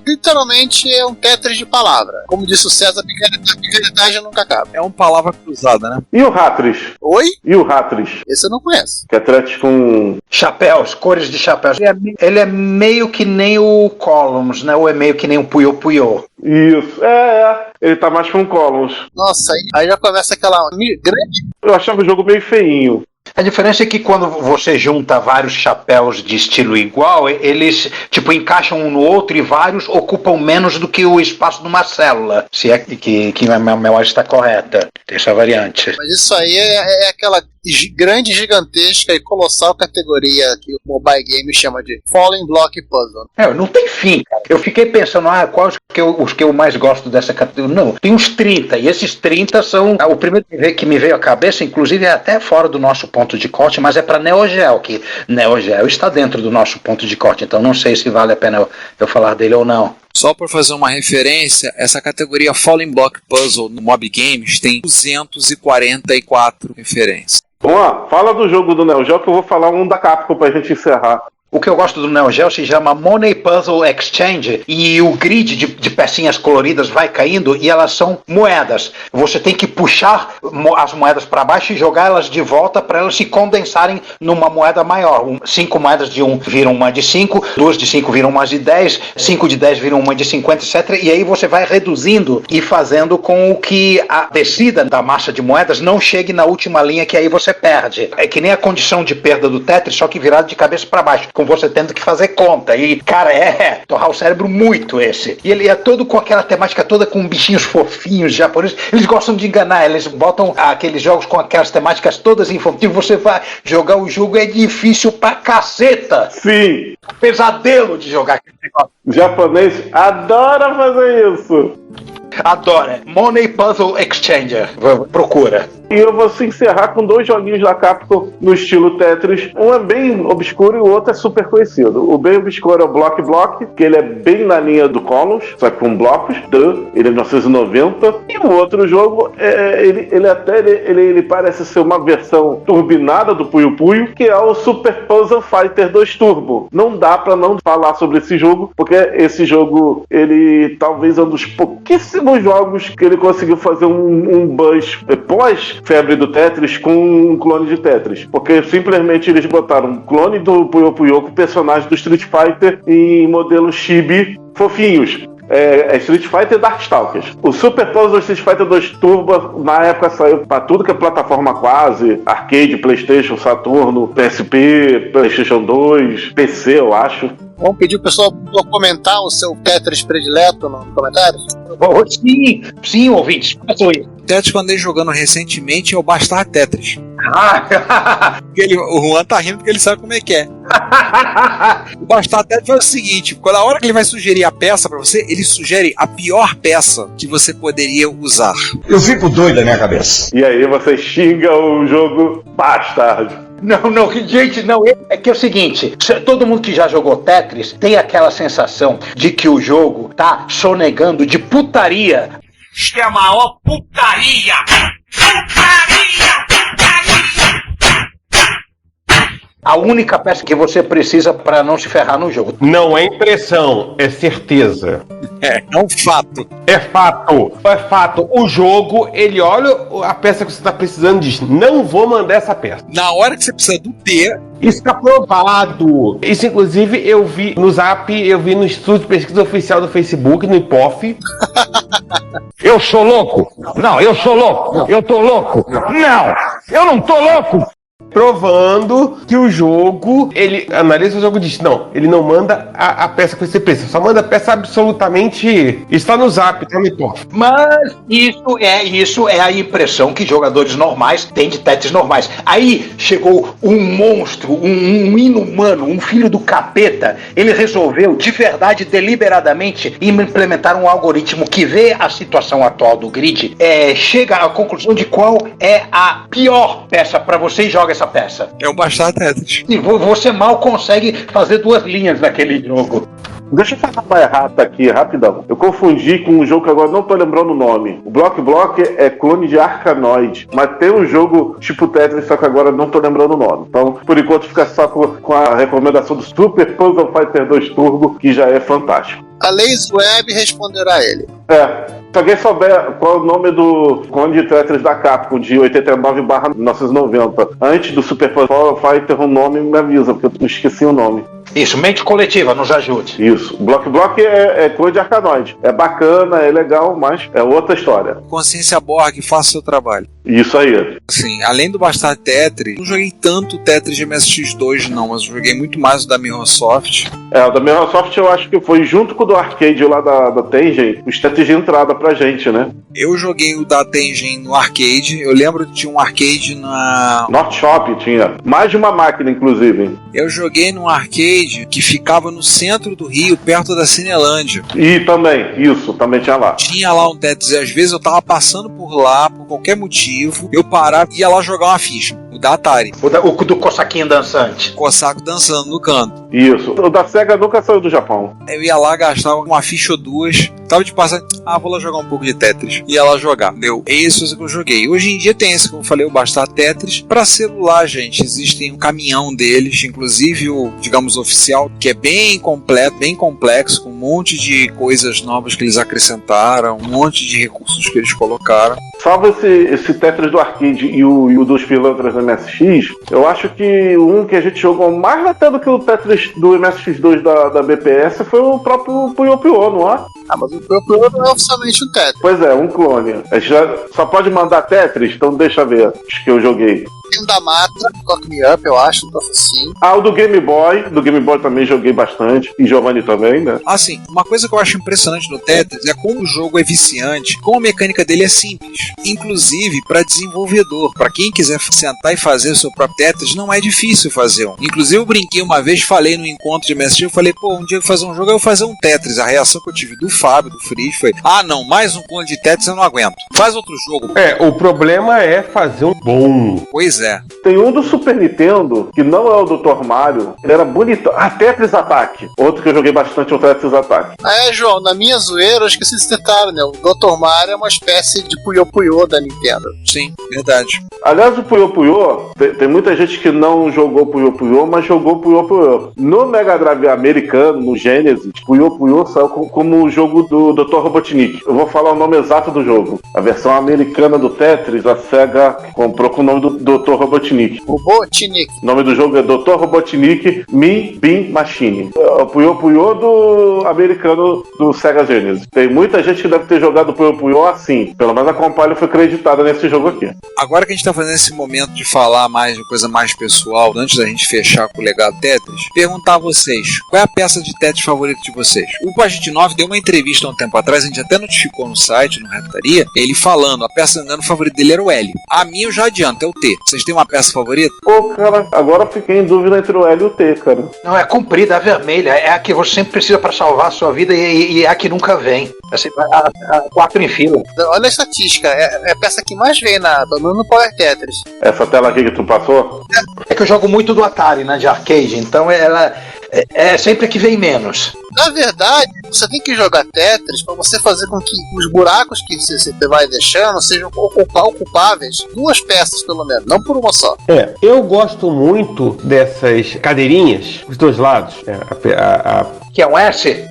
Literalmente é um Tetris de palavra. Como disse o César, a picaretagem nunca acaba. É uma palavra cruzada, né? E o Ratris? Oi? E o Ratris? Esse eu não conheço. Que é Tetris com... Chapéus, cores de chapéus. Ele é meio que nem o Columns, né? Ou é meio que nem o Puyo Puyo. Isso, ele tá mais com Columns. Nossa, aí já começa aquela grande... Eu achava o jogo meio feinho. A diferença é que quando você junta vários chapéus de estilo igual, eles tipo encaixam um no outro e vários ocupam menos do que o espaço de uma célula. Se é que a minha memória está correta. Tem essa variante. Mas isso aí é aquela grande, gigantesca e colossal categoria que o mobile game chama de Falling Block Puzzle. Não tem fim, cara. Eu fiquei pensando, quais os que eu mais gosto dessa categoria? Não, tem uns 30, e esses 30 são... O primeiro que me veio à cabeça, inclusive é até fora do nosso ponto de corte, mas é para Neo Geo, que Neo Geo está dentro do nosso ponto de corte, então não sei se vale a pena eu falar dele ou não. Só por fazer uma referência, essa categoria Falling Block Puzzle no Mob Games tem 244 referências. Vamos lá, fala do jogo do Neo Geo que eu vou falar um da Capcom pra gente encerrar. O que eu gosto do Neo Geo se chama Money Puzzle Exchange, e o grid de pecinhas coloridas vai caindo e elas são moedas. Você tem que puxar as moedas para baixo e jogar elas de volta para elas se condensarem numa moeda maior. 5 moedas de 1 viram uma de 5, 2 de 5 viram uma de 10, 5 de 10 viram uma de 50, etc. E aí você vai reduzindo e fazendo com que a descida da massa de moedas não chegue na última linha, que aí você perde. É que nem a condição de perda do Tetris, só que virado de cabeça para baixo, com você tendo que fazer conta. E, cara, torrar o cérebro muito esse. E ele é todo com aquela temática toda com bichinhos fofinhos japoneses. Eles gostam de enganar, eles botam aqueles jogos com aquelas temáticas todas infantis. Você vai jogar o jogo, é difícil pra caceta. Sim. Pesadelo de jogar aquele negócio. O japonês adora fazer isso. Adora. Money Puzzle Exchanger. Procura. E eu vou se encerrar com 2 joguinhos da Capcom no estilo Tetris. Um é bem obscuro e o outro é super conhecido. O bem obscuro é o Block Block, que ele é bem na linha do Columns, só que com blocos. Ele é de 1990. E o outro jogo, ele parece ser uma versão turbinada do Puyo Puyo, que é o Super Puzzle Fighter 2 Turbo. Não dá pra não falar sobre esse jogo, porque esse jogo, ele talvez é um dos pouquíssimos jogos que ele conseguiu fazer um buzz pós-febre do Tetris com um clone de Tetris. Porque simplesmente eles botaram um clone do Puyo Puyo com personagens do Street Fighter em modelo chibi fofinhos. É Street Fighter e Darkstalkers. O Super Puzzle Street Fighter 2 Turbo, na época, saiu pra tudo que é plataforma quase, arcade, PlayStation, Saturno, PSP, PlayStation 2, PC, eu acho. Vamos pedir o pessoal para comentar o seu Tetris predileto no comentário? Sim, ouvintes. O Tetris que eu andei jogando recentemente é o Bastar Tetris. O Juan tá rindo porque ele sabe como é que é. O Bastar Tetris foi o seguinte: na hora que ele vai sugerir a peça pra você, ele sugere a pior peça que você poderia usar. Eu fico doido na minha cabeça. E aí você xinga o jogo Bastard. Não, gente, não. É que é o seguinte, todo mundo que já jogou Tetris tem aquela sensação de que o jogo tá sonegando de putaria. Isto é a maior putaria! A única peça que você precisa para não se ferrar no jogo. Não é impressão, é certeza. É um fato. É fato. O jogo, ele olha a peça que você está precisando e diz: não vou mandar essa peça. Na hora que você precisa do T. Isso está provado. Isso, inclusive, eu vi no Zap, eu vi no Instituto de Pesquisa Oficial do Facebook, no IPOF. Eu sou louco? Não, eu sou louco. Eu tô louco? Não, eu não tô louco. Provando que o jogo, ele analisa o jogo e diz: não, ele não manda a peça que você precisa, só manda a peça absolutamente. Está no Zap, tá no IPOF. Mas isso é a impressão que jogadores normais têm de Tetris normais. Aí chegou um monstro, um inumano, um filho do capeta. Ele resolveu, de verdade, deliberadamente, implementar um algoritmo que vê a situação atual do grid, chega à conclusão de qual é a pior peça para você e joga essa peça. É o Bastar Tetris. E você mal consegue fazer 2 linhas naquele jogo. Deixa eu falar uma errata aqui, rapidão. Eu confundi com um jogo que agora não tô lembrando o nome. O Block Block é clone de Arkanoid, mas tem um jogo tipo Tetris, só que agora não tô lembrando o nome. Então, por enquanto, fica só com a recomendação do Super Puzzle Fighter 2 Turbo, que já é fantástico. A Lazy Web responderá a ele. Se alguém souber qual é o nome do clone de Tetris da Capcom de 89/1990, antes do Super Puzzle Fighter, o nome me avisa, porque eu esqueci o nome. Isso, mente coletiva, nos ajude. Isso, Block Block é clone de Arkanoid. É bacana, é legal, mas é outra história. Consciência Borg, faça seu trabalho. Isso aí. Assim, além do Bastar Tetris, não joguei tanto Tetris de MSX2 não, mas joguei muito mais o da Microsoft. O da Microsoft eu acho que foi junto com o do arcade lá da Tengen, os Tetris de entrada pra gente, né? Eu joguei o da Tengen no arcade, eu lembro que tinha um arcade na... North Shop tinha, mais de uma máquina inclusive. Eu joguei num arcade que ficava no centro do Rio, perto da Cinelândia. E também tinha lá. Tinha lá um Tetris, e às vezes eu tava passando por lá, por qualquer motivo, eu parava e ia lá jogar uma ficha. O da Atari. O do cossaquinho dançante. Cossaco dançando no canto. Isso. O da Sega nunca saiu do Japão. Eu ia lá, gastava uma ficha ou 2, tava de passagem, vou lá jogar um pouco de Tetris. Ia lá jogar. Esse que eu joguei. Hoje em dia tem esse, como eu falei, o Bastar Tetris. Pra celular, gente, existem um caminhão deles, inclusive o, digamos, oficial, que é bem completo, bem complexo, com um monte de coisas novas que eles acrescentaram, um monte de recursos que eles colocaram. Salvo esse Tetris do arcade e o dos pilantras do MSX, eu acho que um que a gente jogou mais até do que o Tetris do MSX2 da BPS foi o próprio Puyo Puyo, não é? Mas o Puyo Puyo não é oficialmente um Tetris. Pois é, um clone. A gente só pode mandar Tetris, então deixa ver os que eu joguei. Tem o da Matra, Cock Me Up, eu acho, um troço assim. O do Game Boy. Do Game Boy também joguei bastante. E Giovanni também, né? Assim, uma coisa que eu acho impressionante no Tetris é como o jogo é viciante, como a mecânica dele é simples. Inclusive, para desenvolvedor, para quem quiser sentar e fazer o seu próprio Tetris, não é difícil fazer um. Inclusive, eu brinquei uma vez, falei no encontro de MSX, eu falei, um dia eu vou fazer um jogo, eu vou fazer um Tetris. A reação que eu tive do Fábio, do Freeze foi: ah, não, mais um clone de Tetris eu não aguento. Faz outro jogo. O problema é fazer um bom. Pois é. Tem um do Super Nintendo, que não é o Dr. Mario, ele era bonito. Ah, Tetris Attack. Outro que eu joguei bastante é o Tetris Attack. João, na minha zoeira eu esqueci desse detalhe, né? O Dr. Mario é uma espécie de Puyo Puyo da Nintendo. Sim, verdade. Aliás, o Puyo Puyo, tem muita gente que não jogou Puyo Puyo, mas jogou Puyo Puyo. No Mega Drive americano, no Genesis, Puyo Puyo saiu como o jogo do Dr. Robotnik. Eu vou falar o nome exato do jogo. A versão americana do Tetris, a SEGA comprou com o nome do Dr. Robotnik. Robotnik. O nome do jogo é Dr. Robotnik Mean Bean Machine. É o Puyo Puyo do americano do Sega Genesis. Tem muita gente que deve ter jogado Puyo Puyo assim. Pelo menos a Compile foi creditada nesse jogo aqui. Agora que a gente tá fazendo esse momento de falar mais de coisa mais pessoal, antes da gente fechar com o legado Tetris, perguntar a vocês, qual é a peça de Tetris favorita de vocês? O Agente 9 deu uma entrevista há um tempo atrás, a gente até notificou no site, no Reptaria, ele falando, a peça no favorito dele era o L. A minha eu já adianto, é o T. Vocês têm uma peça favorita? Pô, cara, agora eu fiquei em dúvida entre o L e o T, cara. Não, é comprida, a vermelha. É a que você sempre precisa para salvar a sua vida e é a que nunca vem. É sempre a 4 em fila. Olha a estatística, é a peça que mais vem no Power Tetris. Essa tela aqui que tu passou? É que eu jogo muito do Atari, né, de arcade, então ela é sempre a que vem menos. Na verdade, você tem que jogar Tetris para você fazer com que os buracos que você vai deixando sejam ocupáveis 2 peças, pelo menos, não por uma só. Eu gosto muito dessas cadeirinhas, os 2 lados. Que é um S?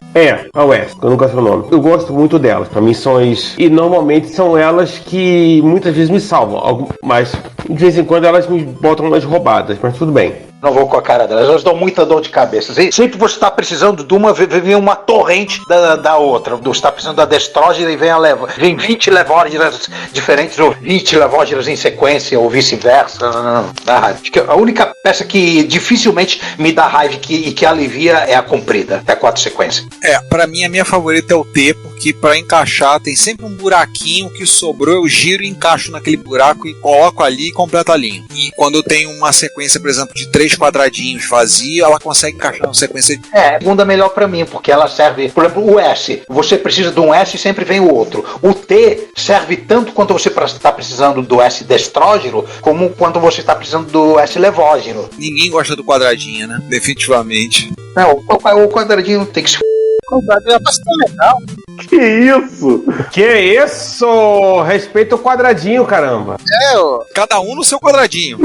A US, eu nunca sei o nome. Eu gosto muito delas, pra mim são as... E normalmente são elas que muitas vezes me salvam, mas de vez em quando elas me botam umas roubadas, mas tudo bem. Não vou com a cara delas, elas dão muita dor de cabeça. Sempre você está precisando de uma, vem uma torrente da outra. Você está precisando da Destrógera e vem 20 Levógeras diferentes, ou 20 Levógeras em sequência, ou vice-versa. Não, dá raiva. Acho que a única peça que dificilmente me dá raiva e que alivia é a comprida, é a 4 sequência. Pra mim, a minha favorita é o T, porque pra encaixar tem sempre um buraquinho que sobrou, eu giro e encaixo naquele buraco e coloco ali e completo a linha. E quando eu tenho uma sequência, por exemplo, de 3 quadradinhos vazia, ela consegue encaixar uma sequência de... A segunda é melhor pra mim, porque ela serve, por exemplo, o S. Você precisa de um S e sempre vem o outro. O T serve tanto quanto você está precisando do S destrógeno, como quando você está precisando do S levógeno. Ninguém gosta do quadradinho, né? Definitivamente. Não, o quadradinho tem que se... O quadradinho é bastante legal. Que isso? Que isso? Respeita o quadradinho, caramba. Cada um no seu quadradinho.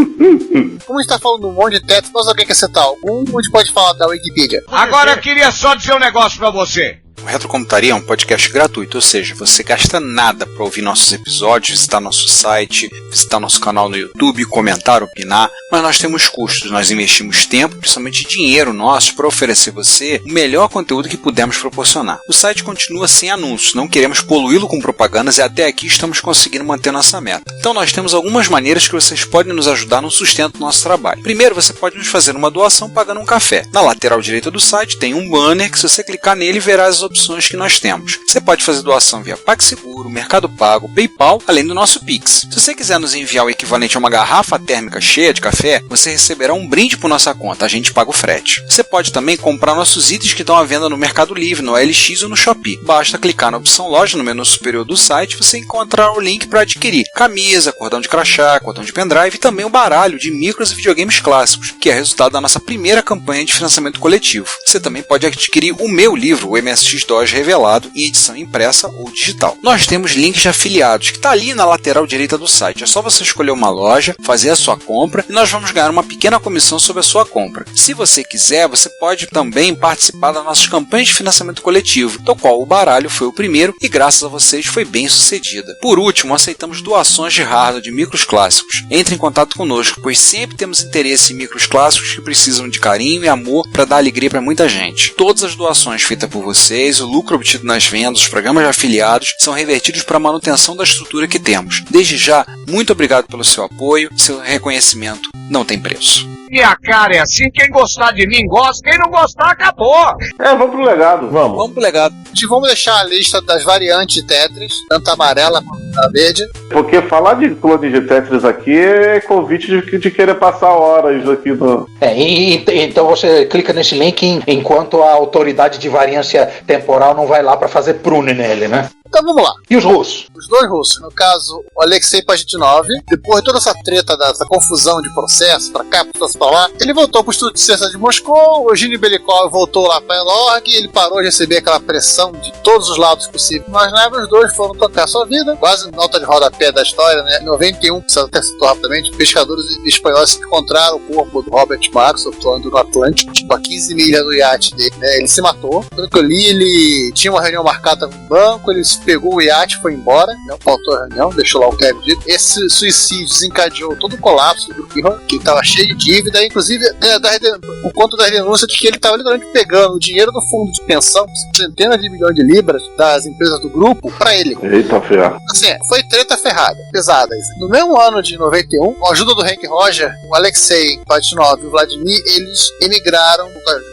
Como a gente tá falando um monte de Tetris, mas alguém quer citar algum? A gente pode falar da Wikipedia. Agora eu queria só dizer um negócio pra você. O Retrocomputaria é um podcast gratuito, ou seja, você gasta nada para ouvir nossos episódios, visitar nosso site, visitar nosso canal no YouTube, comentar, opinar, mas nós temos custos, nós investimos tempo, principalmente dinheiro nosso, para oferecer a você o melhor conteúdo que pudermos proporcionar. O site continua sem anúncios, não queremos poluí-lo com propagandas e até aqui estamos conseguindo manter nossa meta. Então nós temos algumas maneiras que vocês podem nos ajudar no sustento do nosso trabalho. Primeiro, você pode nos fazer uma doação pagando um café. Na lateral direita do site tem um banner que, se você clicar nele, verá as opções que nós temos. Você pode fazer doação via PagSeguro, Mercado Pago, PayPal, além do nosso Pix. Se você quiser nos enviar o equivalente a uma garrafa térmica cheia de café, você receberá um brinde por nossa conta, a gente paga o frete. Você pode também comprar nossos itens que estão à venda no Mercado Livre, no OLX ou no Shopee. Basta clicar na opção loja no menu superior do site e você encontrará o link para adquirir camisa, cordão de crachá, cordão de pendrive e também o baralho de micros e videogames clássicos, que é resultado da nossa primeira campanha de financiamento coletivo. Você também pode adquirir o meu livro, o MSX-DOS Revelado, em edição impressa ou digital. Nós temos links de afiliados, que está ali na lateral direita do site. É só você escolher uma loja, fazer a sua compra e nós vamos ganhar uma pequena comissão sobre a sua compra. Se você quiser, você pode também participar das nossas campanhas de financiamento coletivo, do qual o baralho foi o primeiro e graças a vocês foi bem sucedida. Por último, aceitamos doações de hardware de micros clássicos. Entre em contato conosco, pois sempre temos interesse em micros clássicos que precisam de carinho e amor para dar alegria para muita gente. Todas as doações feitas por vocês, o lucro obtido nas vendas, os programas de afiliados, são revertidos para a manutenção da estrutura que temos. Desde já, muito obrigado pelo seu apoio, seu reconhecimento não tem preço. minha cara é assim, quem gostar de mim gosta, quem não gostar, acabou. Vamos pro legado. Vamos pro legado. Vamos deixar a lista das variantes de Tetris, tanto a amarela quanto a verde. Porque falar de clone de Tetris aqui é convite de querer passar horas aqui no... Então você clica nesse link enquanto a autoridade de variância temporal não vai lá pra fazer prune nele, né? Então vamos lá. E os russos? Os dois russos, no caso, o Alexei Pajitnov, depois de toda essa treta, dessa confusão de processo, pra cá, pra lá, ele voltou pro Instituto de Ciência de Moscou, o Eugênio Belikov voltou lá pra Elorg, ele parou de receber aquela pressão de todos os lados possíveis. Mas os dois foram tocar sua vida, quase nota de rodapé da história, né? Em 91, precisa até citar rapidamente, pescadores espanhóis encontraram o corpo do Robert Marx atuando no Atlântico, tipo a 15 milhas do iate dele, né? Ele se matou. Pelo que eu li, ele tinha uma reunião marcada no banco, ele pegou o iate e foi embora, não faltou a reunião, deixou lá o Kevin dito. Esse suicídio desencadeou todo o colapso do grupo, que estava cheio de dívida, inclusive por conta da denúncia de que ele estava literalmente pegando o dinheiro do fundo de pensão, centenas de milhões de libras das empresas do grupo, para ele. Eita, ferro. Assim, foi treta ferrada, pesada. No mesmo ano de 91, com a ajuda do Hank Roger, o Alexei Pajitnov e o Vladimir, eles emigraram,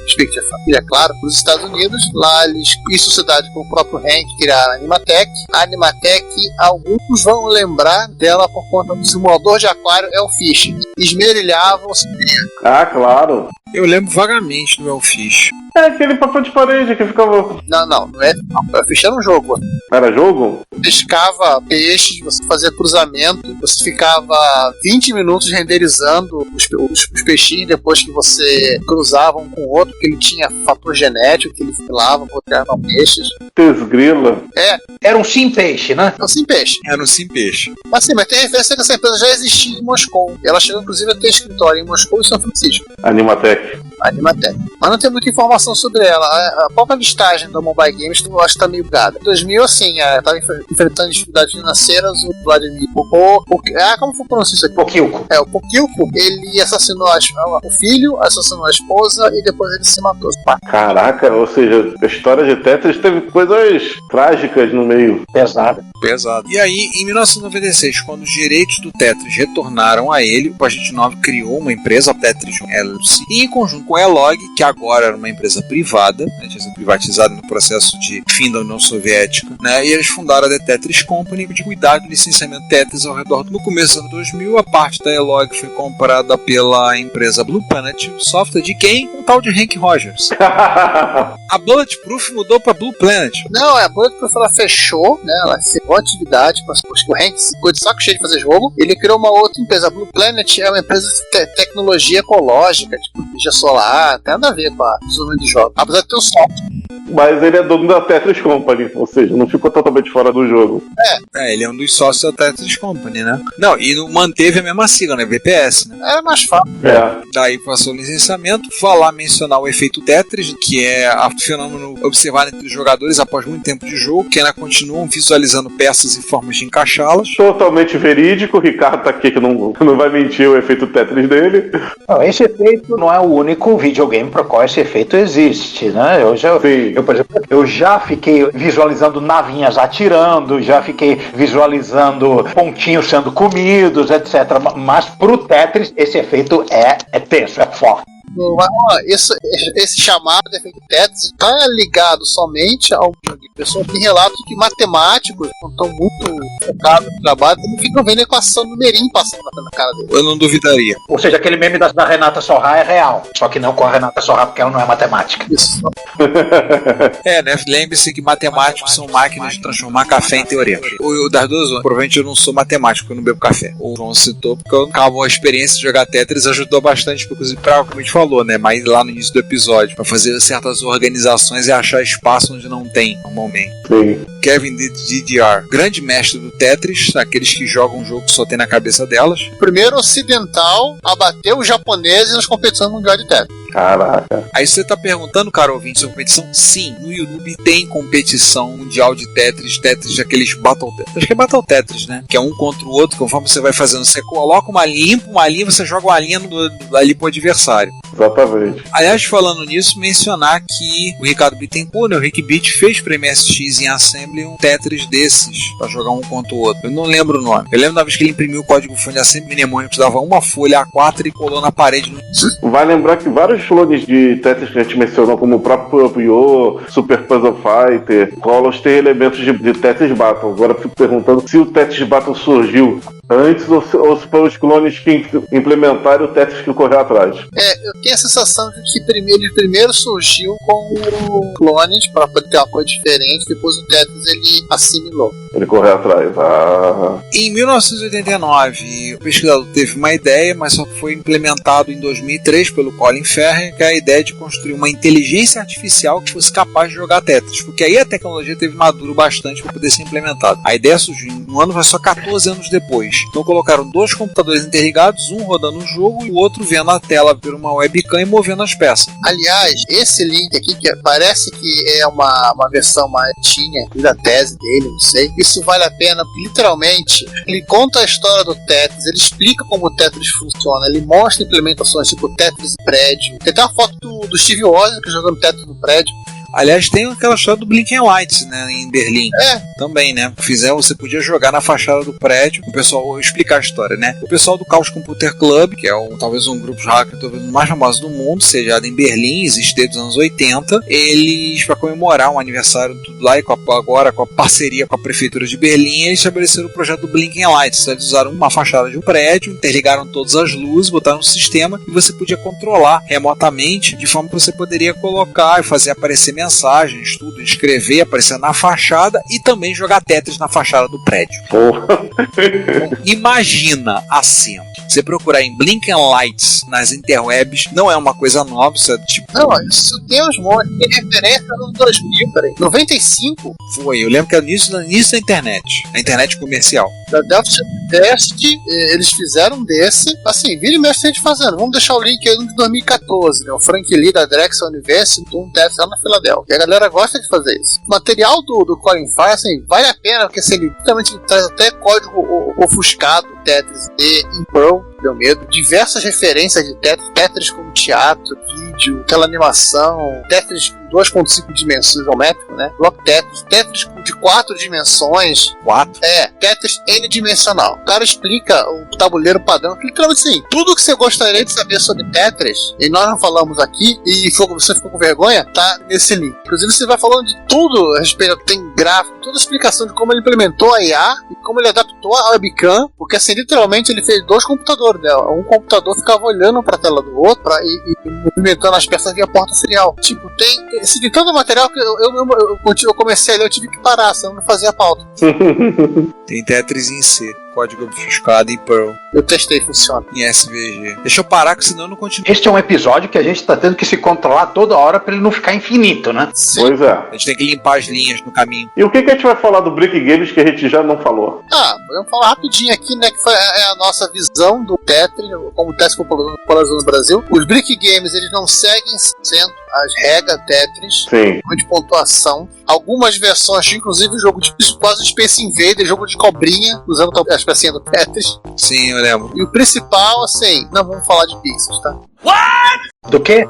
respectiva família, claro, para os Estados Unidos. Lá eles, em sociedade com o próprio Hank, criaram a Animatec. A Animatec, alguns vão lembrar dela por conta do simulador de aquário Elfish. Esmerilhavam o cinema. Ah, claro. Eu lembro vagamente do Elfish. É aquele papel de parede que ficava... Não é. O Elfish era um jogo. Era jogo? Pescava peixes, você fazia cruzamento, você ficava 20 minutos renderizando os peixinhos depois que você cruzava um com o outro, porque ele tinha fator genético que ele filava para criar peixes. Desgrila. Era um sim peixe, né? Era um sim peixe. Era um sim peixe. Mas sim, mas tem referência que essa empresa já existia em Moscou. Ela chegou inclusive a ter escritório em Moscou e São Francisco. Animatec. Mas não tem muita informação sobre ela. A própria listagem da Mobile Games eu acho que tá meio bugada. Em 2000, assim, estava enfrentando dificuldades financeiras, o Vladimir como foi pronunciado isso aqui? Pokilko. O Pokilko, ele assassinou o filho, assassinou a esposa e depois ele se matou. Caraca, ou seja, a história de Tetris teve coisas trágicas no meio. Pesado. E aí, em 1996, quando os direitos do Tetris retornaram a ele, o Pajitnov criou uma empresa, a Tetris LLC, e em conjunto com a Elog, que agora era uma empresa privada, né, tinha sido privatizada no processo de fim da União Soviética, né, e eles fundaram a The Tetris Company de cuidar do licenciamento Tetris ao redor do... No começo do ano 2000, a parte da Elog foi comprada pela empresa Blue Planet, software de quem? Um tal de Hank Rogers. A Bulletproof mudou para Blue Planet. Não, a Bulletproof ela fechou, né, ela encerrou a atividade, porque o Hank ficou de saco cheio de fazer jogo. Ele criou uma outra empresa. A Blue Planet é uma empresa de tecnologia ecológica, tipo energia solar, tem nada a ver com a desenvolvimento de jogos. Apesar de ter o software. Mas ele é dono da Tetris Company, ou seja, não ficou totalmente fora do jogo. Ele é um dos sócios da Tetris Company, né? Não, e manteve a mesma sigla, né? VPS, né? É mais fácil. Daí passou o licenciamento, falar, mencionar o efeito Tetris, que é o fenômeno observado entre os jogadores após muito tempo de jogo, que ainda continuam visualizando peças e formas de encaixá-las. Totalmente verídico, o Ricardo tá aqui que não vai mentir o efeito Tetris dele. Não, esse efeito não é o único videogame para o qual esse efeito existe, né? Por exemplo, eu já fiquei visualizando navinhas atirando, já fiquei visualizando pontinhos sendo comidos, etc. Mas pro Tetris, esse efeito é tenso, é forte. Esse chamado de efeito Tetris está ligado somente ao pessoal que relata que matemáticos estão muito focados no trabalho e ficam vendo a equação numerinho passando na cara dele. Eu não duvidaria. Ou seja, aquele meme da Renata Sorra é real, só que não com a Renata Sorra, porque ela não é matemática. Isso. Né? Lembre-se que matemáticos são máquinas de transformar café em teorema. O Dardoso, provavelmente eu não sou matemático, eu não bebo café. O João citou porque acabou a experiência de jogar Tetris, ajudou bastante, inclusive, para como a gente falou, né? Mas lá no início do episódio, para fazer certas organizações e achar espaço onde não tem, normalmente. Sim. Kevin DDR, grande mestre do Tetris, aqueles que jogam um jogo que só tem na cabeça delas. O primeiro ocidental a bater os japoneses nas competições mundiais de Tetris. Caraca. Aí você tá perguntando, cara, ouvinte, sobre competição? Sim, no YouTube tem competição mundial de Tetris daqueles Battle Tetris. Acho que é Battle Tetris, né? Que é um contra o outro, conforme você vai fazendo, você coloca uma linha, você joga uma linha ali pro adversário. Exatamente. Aliás, falando nisso, mencionar que o Ricardo Bittencourt, né, o Rick Beat, fez pra MSX em Assembly um Tetris desses, pra jogar um contra o outro. Eu não lembro o nome. Eu lembro da vez que ele imprimiu o código-fonte de Assembly mnemônicos, dava uma folha A4 e colou na parede. Vai lembrar que vários clones de Tetris que a gente mencionou, como o próprio Puyo, Super Puzzle Fighter, Colors, tem elementos de Tetris Battle. Agora eu fico perguntando se o Tetris Battle surgiu antes ou se foram os clones que implementaram o Tetris que correu atrás. Eu tenho a sensação de que ele primeiro surgiu com clones para poder ter uma coisa diferente, depois o Tetris ele assimilou. Ele correu atrás. Em 1989, o pesquisador teve uma ideia, mas só foi implementado em 2003 pelo Colin Ferrer, que é a ideia de construir uma inteligência artificial que fosse capaz de jogar Tetris, porque aí a tecnologia teve maduro bastante para poder ser implementada. A ideia surgiu em um ano, mas só 14 anos depois. Então colocaram 2 computadores interligados, um rodando o jogo e o outro vendo a tela por uma webcam e movendo as peças. Aliás, esse link aqui, que parece que é uma versão mais tinha da tese dele, não sei. Isso vale a pena, porque literalmente ele conta a história do Tetris, ele explica como o Tetris funciona, ele mostra implementações tipo Tetris prédio. Tem até uma foto do Steve Wozniak jogando Tetris no prédio. Aliás, tem aquela história do Blinking Lights, né, em Berlim. Também, né? Você podia jogar na fachada do prédio. O pessoal, vou explicar a história, né? O pessoal do Chaos Computer Club, que é talvez um grupo de hacker mais famoso do mundo, sediado em Berlim, existe desde os anos 80. Eles, para comemorar um aniversário tudo lá, e agora com a parceria com a prefeitura de Berlim, eles estabeleceram o projeto do Blinking Lights. Eles usaram uma fachada de um prédio, interligaram todas as luzes, botaram um sistema e você podia controlar remotamente, de forma que você poderia colocar e fazer aparecer mensagens, tudo, escrever, aparecer na fachada e também jogar Tetris na fachada do prédio. Imagina a cena. Você procurar em Blinking Lights nas interwebs, não é uma coisa nova, isso é tipo... Não, isso tem uns montes, tem referência no 2000, peraí. 95? Foi, eu lembro que era no início da internet, a internet comercial. Da Delft Test, eles fizeram desse, assim, vira e mexe a gente fazendo. Vamos deixar o link aí no de 2014, né? O Frank Lee da Drexel University, um teste lá na Filadélfia. E a galera gosta de fazer isso. O material do Colin Ferrer, assim, vale a pena, porque assim, ele literalmente traz até código ofuscado, Tetris em Perl, deu medo. Diversas referências de Tetris como teatro, vídeo, aquela animação, Tetris com 2.5 dimensões geométrico, né? Block Tetris de 4 dimensões. 4? Tetris N-dimensional. O cara explica o tabuleiro padrão, literalmente assim, tudo que você gostaria de saber sobre Tetris, e nós não falamos aqui, e você ficou com vergonha, tá nesse link. Inclusive você vai falando de tudo a respeito, tem gráfico, toda a explicação de como ele implementou a IA e como ele adaptou a webcam, porque assim, literalmente ele fez 2 computadores, né? Um computador ficava olhando pra tela do outro e movimentando as peças via porta serial. Tipo, tem tanto material que eu comecei a ler, eu tive que parar, senão não fazia pauta. Tem Tetris em C, código obfuscado em Perl. Eu testei, funciona. Em SVG. Deixa eu parar, que senão eu não continuo. Este é um episódio que a gente tá tendo que se controlar toda hora pra ele não ficar infinito, né? Sim. Pois é. A gente tem que limpar as linhas no caminho. E o que a gente vai falar do Brick Games que a gente já não falou? Vamos falar rapidinho aqui, né? Que foi a nossa visão do Tetris, como o Tetris foi popularizado no Brasil. Os Brick Games, eles não seguem 100% as regras Tetris. Sim. De pontuação. Algumas versões, inclusive o jogo de quase Space Invader, jogo de cobrinha, usando as pecinhas do Tetris. Sim, eu lembro. E o principal, assim, não vamos falar de pixels, tá? Do quê?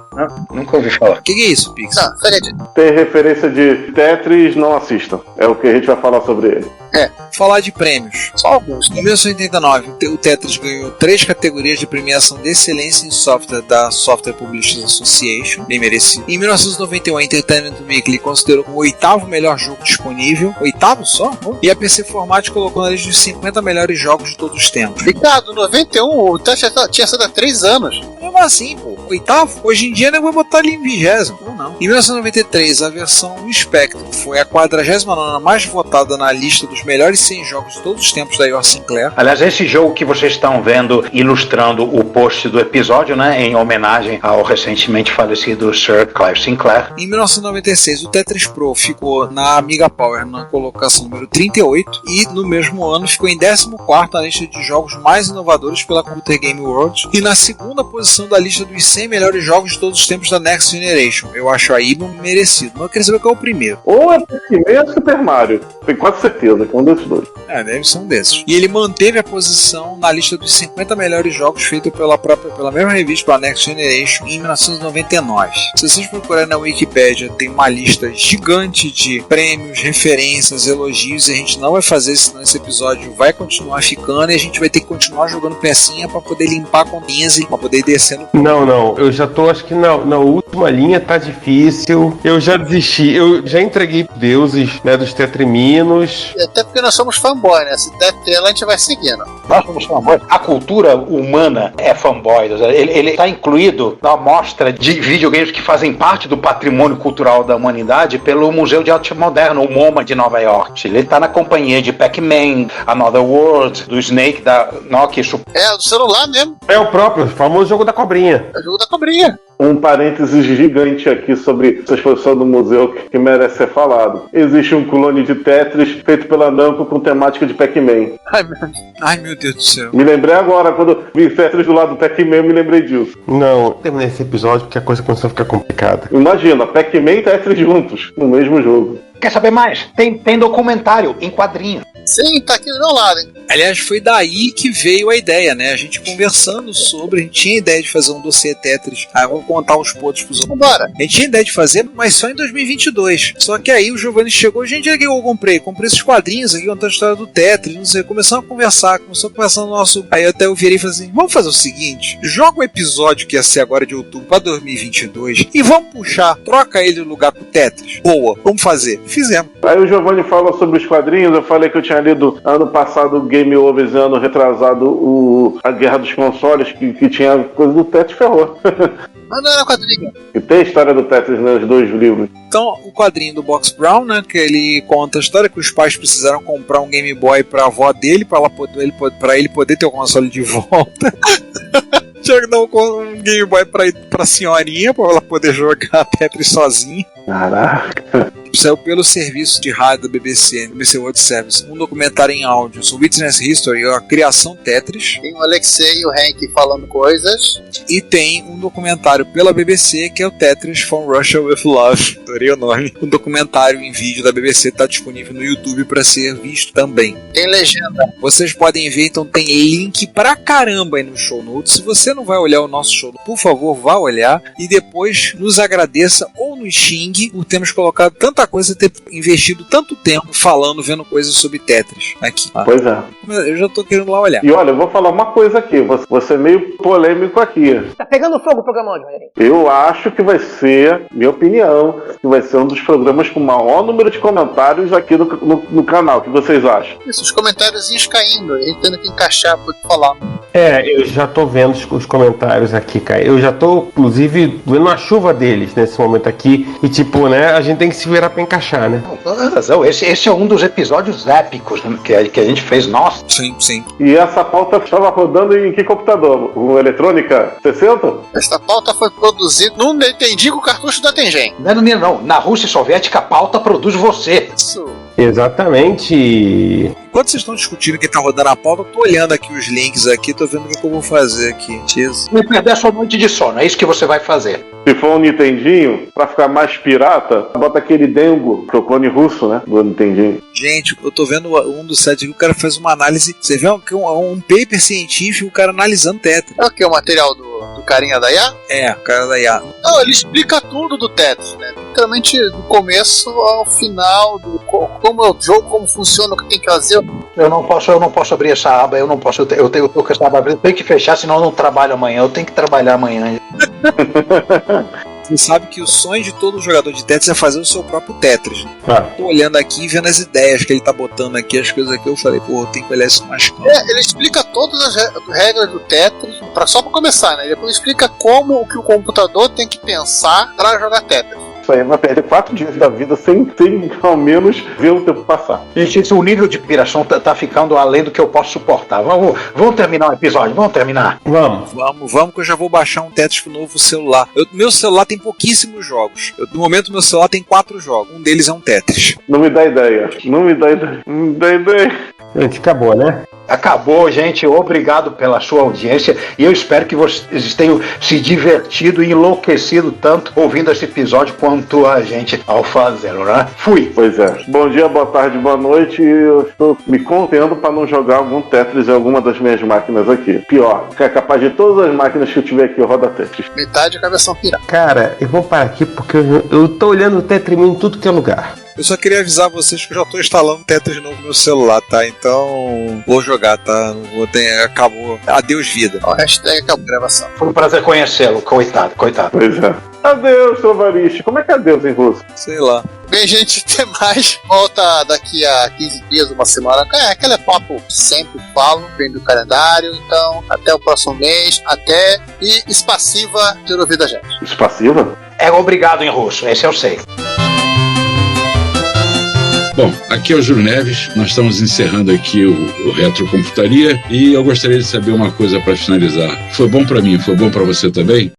Nunca ouvi falar. O que é isso, Pixel? Não, seria Tem referência de Tetris, não assistam. É o que a gente vai falar sobre ele. Falar de prêmios. só alguns. Em 1989, o Tetris ganhou 3 categorias de premiação de excelência em software da Software Publishers Association, bem merecido. Em 1991, a Entertainment Weekly considerou o 8º melhor jogo disponível, 8º só? E a PC Format colocou na lista dos 50 melhores jogos de todos os tempos. Ricardo, 91, o teste tinha sido há 3 anos. Mesmo assim, pô, 8º? Hoje em dia não vai botar ali em 20º. não. Em 1993, a versão Spectrum foi a 49ª mais votada na lista dos melhores 100 jogos de todos os tempos da Yor Sinclair. Aliás, esse jogo que vocês estão vendo ilustrando o post do episódio, né, em homenagem ao recentemente falecido Sir Clive Sinclair. Em 1996, o Tetris Pro ficou na Amiga Power na colocação número 38 e no mesmo ano ficou em 14º na lista de jogos mais inovadores pela Computer Game World e na segunda posição da lista dos 100 melhores jogos de todos os tempos da Next Generation. Eu acho aí merecido, mas eu queria saber qual é o primeiro. Ou é Pac-Man ou Super Mario. Tenho quase certeza que é um desses dois. Deve ser um desses. E ele manteve a posição na lista dos 50 melhores jogos feito pela mesma revista, pela Next Generation, em 1999. Se vocês procurarem na Wikipédia, tem uma lista gigante de prêmios, referências, elogios, e a gente não vai fazer, senão esse episódio vai continuar ficando e a gente vai ter que continuar jogando pecinha pra poder limpar com 15, pra poder ir descendo. Não, eu já tô, acho que na última linha tá difícil, eu já desisti, eu já entreguei deuses, né, dos tetriminos. E até porque nós somos fanboy, né? Se der tela, a gente vai seguindo. Nós somos fanboy. A cultura humana é fanboy. Ele está incluído na amostra de videogames que fazem parte do patrimônio cultural da humanidade pelo Museu de Arte Moderna, o MoMA de Nova York. Ele está na companhia de Pac-Man, Another World, do Snake, da Nokia. É, do celular mesmo. É o próprio, famoso jogo da cobrinha. É o jogo da cobrinha. Um parênteses gigante aqui sobre essa exposição do museu que merece ser falado. Existe um clone de Tetris feito pela Namco com temática de Pac-Man. Ai, meu Deus do céu. Me lembrei agora, quando vi Tetris do lado do Pac-Man, eu me lembrei disso. Não, terminei esse episódio porque a coisa começou a ficar complicada. Imagina, Pac-Man e Tetris juntos, no mesmo jogo. Quer saber mais? Tem documentário em quadrinho. Sim, tá aqui do meu lado, hein? Aliás, foi daí que veio a ideia, né? A gente conversando sobre, a gente tinha ideia de fazer um dossiê Tetris. Vamos contar os pontos pros outros. Vambora. A gente tinha ideia de fazer, mas só em 2022. Só que aí o Giovanni chegou, gente, o que eu comprei esses quadrinhos aqui, contando a história do Tetris, não sei, começou a conversar no nosso... Aí até eu virei e falei assim, vamos fazer o seguinte, joga o episódio que ia ser agora de outubro pra 2022 e vamos puxar, troca ele no lugar com o Tetris. Boa, vamos fazer. Fizemos. Aí o Giovanni fala sobre os quadrinhos, eu falei que eu tinha lido ano passado o Game Over, ano retrasado a Guerra dos Consoles, que tinha coisa do Tetris, ferrou. Mas não era quadrinho. E tem a história do Tetris nos dois livros. Então, o quadrinho do Box Brown, né, que ele conta a história que os pais precisaram comprar um Game Boy pra avó dele, pra ele poder ter o console de volta. Tinha que dar um Game Boy pra senhorinha, pra ela poder jogar Tetris sozinha. Caraca. Saiu pelo serviço de rádio da BBC, BBC World Service, um documentário em áudio sobre Witness History, a criação Tetris. Tem o Alexei e o Hank falando coisas. E tem um documentário pela BBC que é o Tetris from Russia with Love. Adorei o nome. Um documentário em vídeo da BBC está disponível no YouTube para ser visto também. Tem legenda. Vocês podem ver, então tem link pra caramba aí no show notes. Se você não vai olhar o nosso show, por favor, vá olhar e depois nos agradeça ou nos xingue por termos colocado tanta coisa, ter investido tanto tempo falando, vendo coisas sobre Tetris aqui. Pois é. Eu já tô querendo lá olhar. E olha, eu vou falar uma coisa aqui, você é meio polêmico aqui. Tá pegando fogo o programa hoje, Rogerinho. Eu acho que vai ser, minha opinião, que vai ser um dos programas com o maior número de comentários aqui no canal. O que vocês acham? Isso, os comentáriozinhos caindo, a gente tendo que encaixar pra falar. Eu já tô vendo os comentários aqui, cara. Eu já tô, inclusive, vendo uma chuva deles nesse momento aqui. E tipo, né, a gente tem que se virar pra encaixar, né? Toda razão. Esse é um dos episódios épicos, né, que a gente fez. Nossa. Sim, sim. E essa pauta estava rodando em que computador? O Eletrônica 60? Essa pauta foi produzida no Nintendo com o cartucho da Tengen. Não. Na Rússia Soviética, a pauta produz você. Isso. Exatamente. Enquanto vocês estão discutindo quem tá rodando a pauta, eu tô olhando aqui os links aqui, tô vendo o que eu vou fazer aqui. Me perder a sua noite de sono, é isso que você vai fazer. Se for um Nintendinho, pra ficar mais pirata, bota aquele Dengo, que é o clone russo, né? Do Nintendinho. Gente, eu tô vendo um dos sites aqui, o cara faz uma análise. Você vê um paper científico, o cara analisando Tetris. É o que? O material do carinha da IA? É, o cara da IA. Não, ele explica tudo do Tetris, né? Literalmente do começo ao final, como é o jogo, como funciona, o que tem que fazer. Eu não posso abrir essa aba, eu tenho que essa aba, eu tenho que fechar, senão eu não trabalho amanhã, eu tenho que trabalhar amanhã. Você sabe que o sonho de todo jogador de Tetris é fazer o seu próprio Tetris. Tô olhando aqui e vendo as ideias que ele tá botando aqui, as coisas aqui, eu falei, pô, eu tenho que olhar isso mais calmo. Ele explica todas as regras do Tetris, só pra começar, né? Depois explica como que o computador tem que pensar pra jogar Tetris. Isso aí vai perder 4 dias da vida sem ao menos ver o tempo passar. Gente, o nível de piração tá ficando além do que eu posso suportar. Vamos terminar o episódio, vamos terminar. Vamos que eu já vou baixar um Tetris pro novo celular. Meu celular tem pouquíssimos jogos. No momento meu celular tem 4 jogos. Um deles é um Tetris. Não me dá ideia. Gente, acabou, né? Acabou, gente. Obrigado pela sua audiência e eu espero que vocês tenham se divertido e enlouquecido tanto ouvindo esse episódio quanto a gente ao fazê-lo, né? Fui. Pois é. Bom dia, boa tarde, boa noite. Eu estou me contendo para não jogar algum Tetris em alguma das minhas máquinas aqui. Pior, que é capaz de todas as máquinas que eu tiver aqui roda Tetris. Metade é a versão pirata. Cara, eu vou parar aqui porque eu tô olhando o Tetris em tudo que é lugar. Eu só queria avisar vocês que eu já tô instalando Tetris novo no meu celular, tá? Então, vou jogar, tá? Não vou ter... Acabou. Adeus, vida. Ó, hashtag acabou a gravação. Foi um prazer conhecê-lo. Coitado. Pois é. Adeus, Trovaristi. Como é que é adeus em russo? Sei lá. Bem, gente, até mais. Volta daqui a 15 dias, uma semana. Aquele papo que sempre falo, vem do calendário. Então, até o próximo mês. Até. E espassiva ter ouvido a gente. Espassiva? É obrigado em russo, esse eu sei. Bom, aqui é o Júlio Neves, nós estamos encerrando aqui o Retrocomputaria e eu gostaria de saber uma coisa para finalizar. Foi bom para mim, foi bom para você também?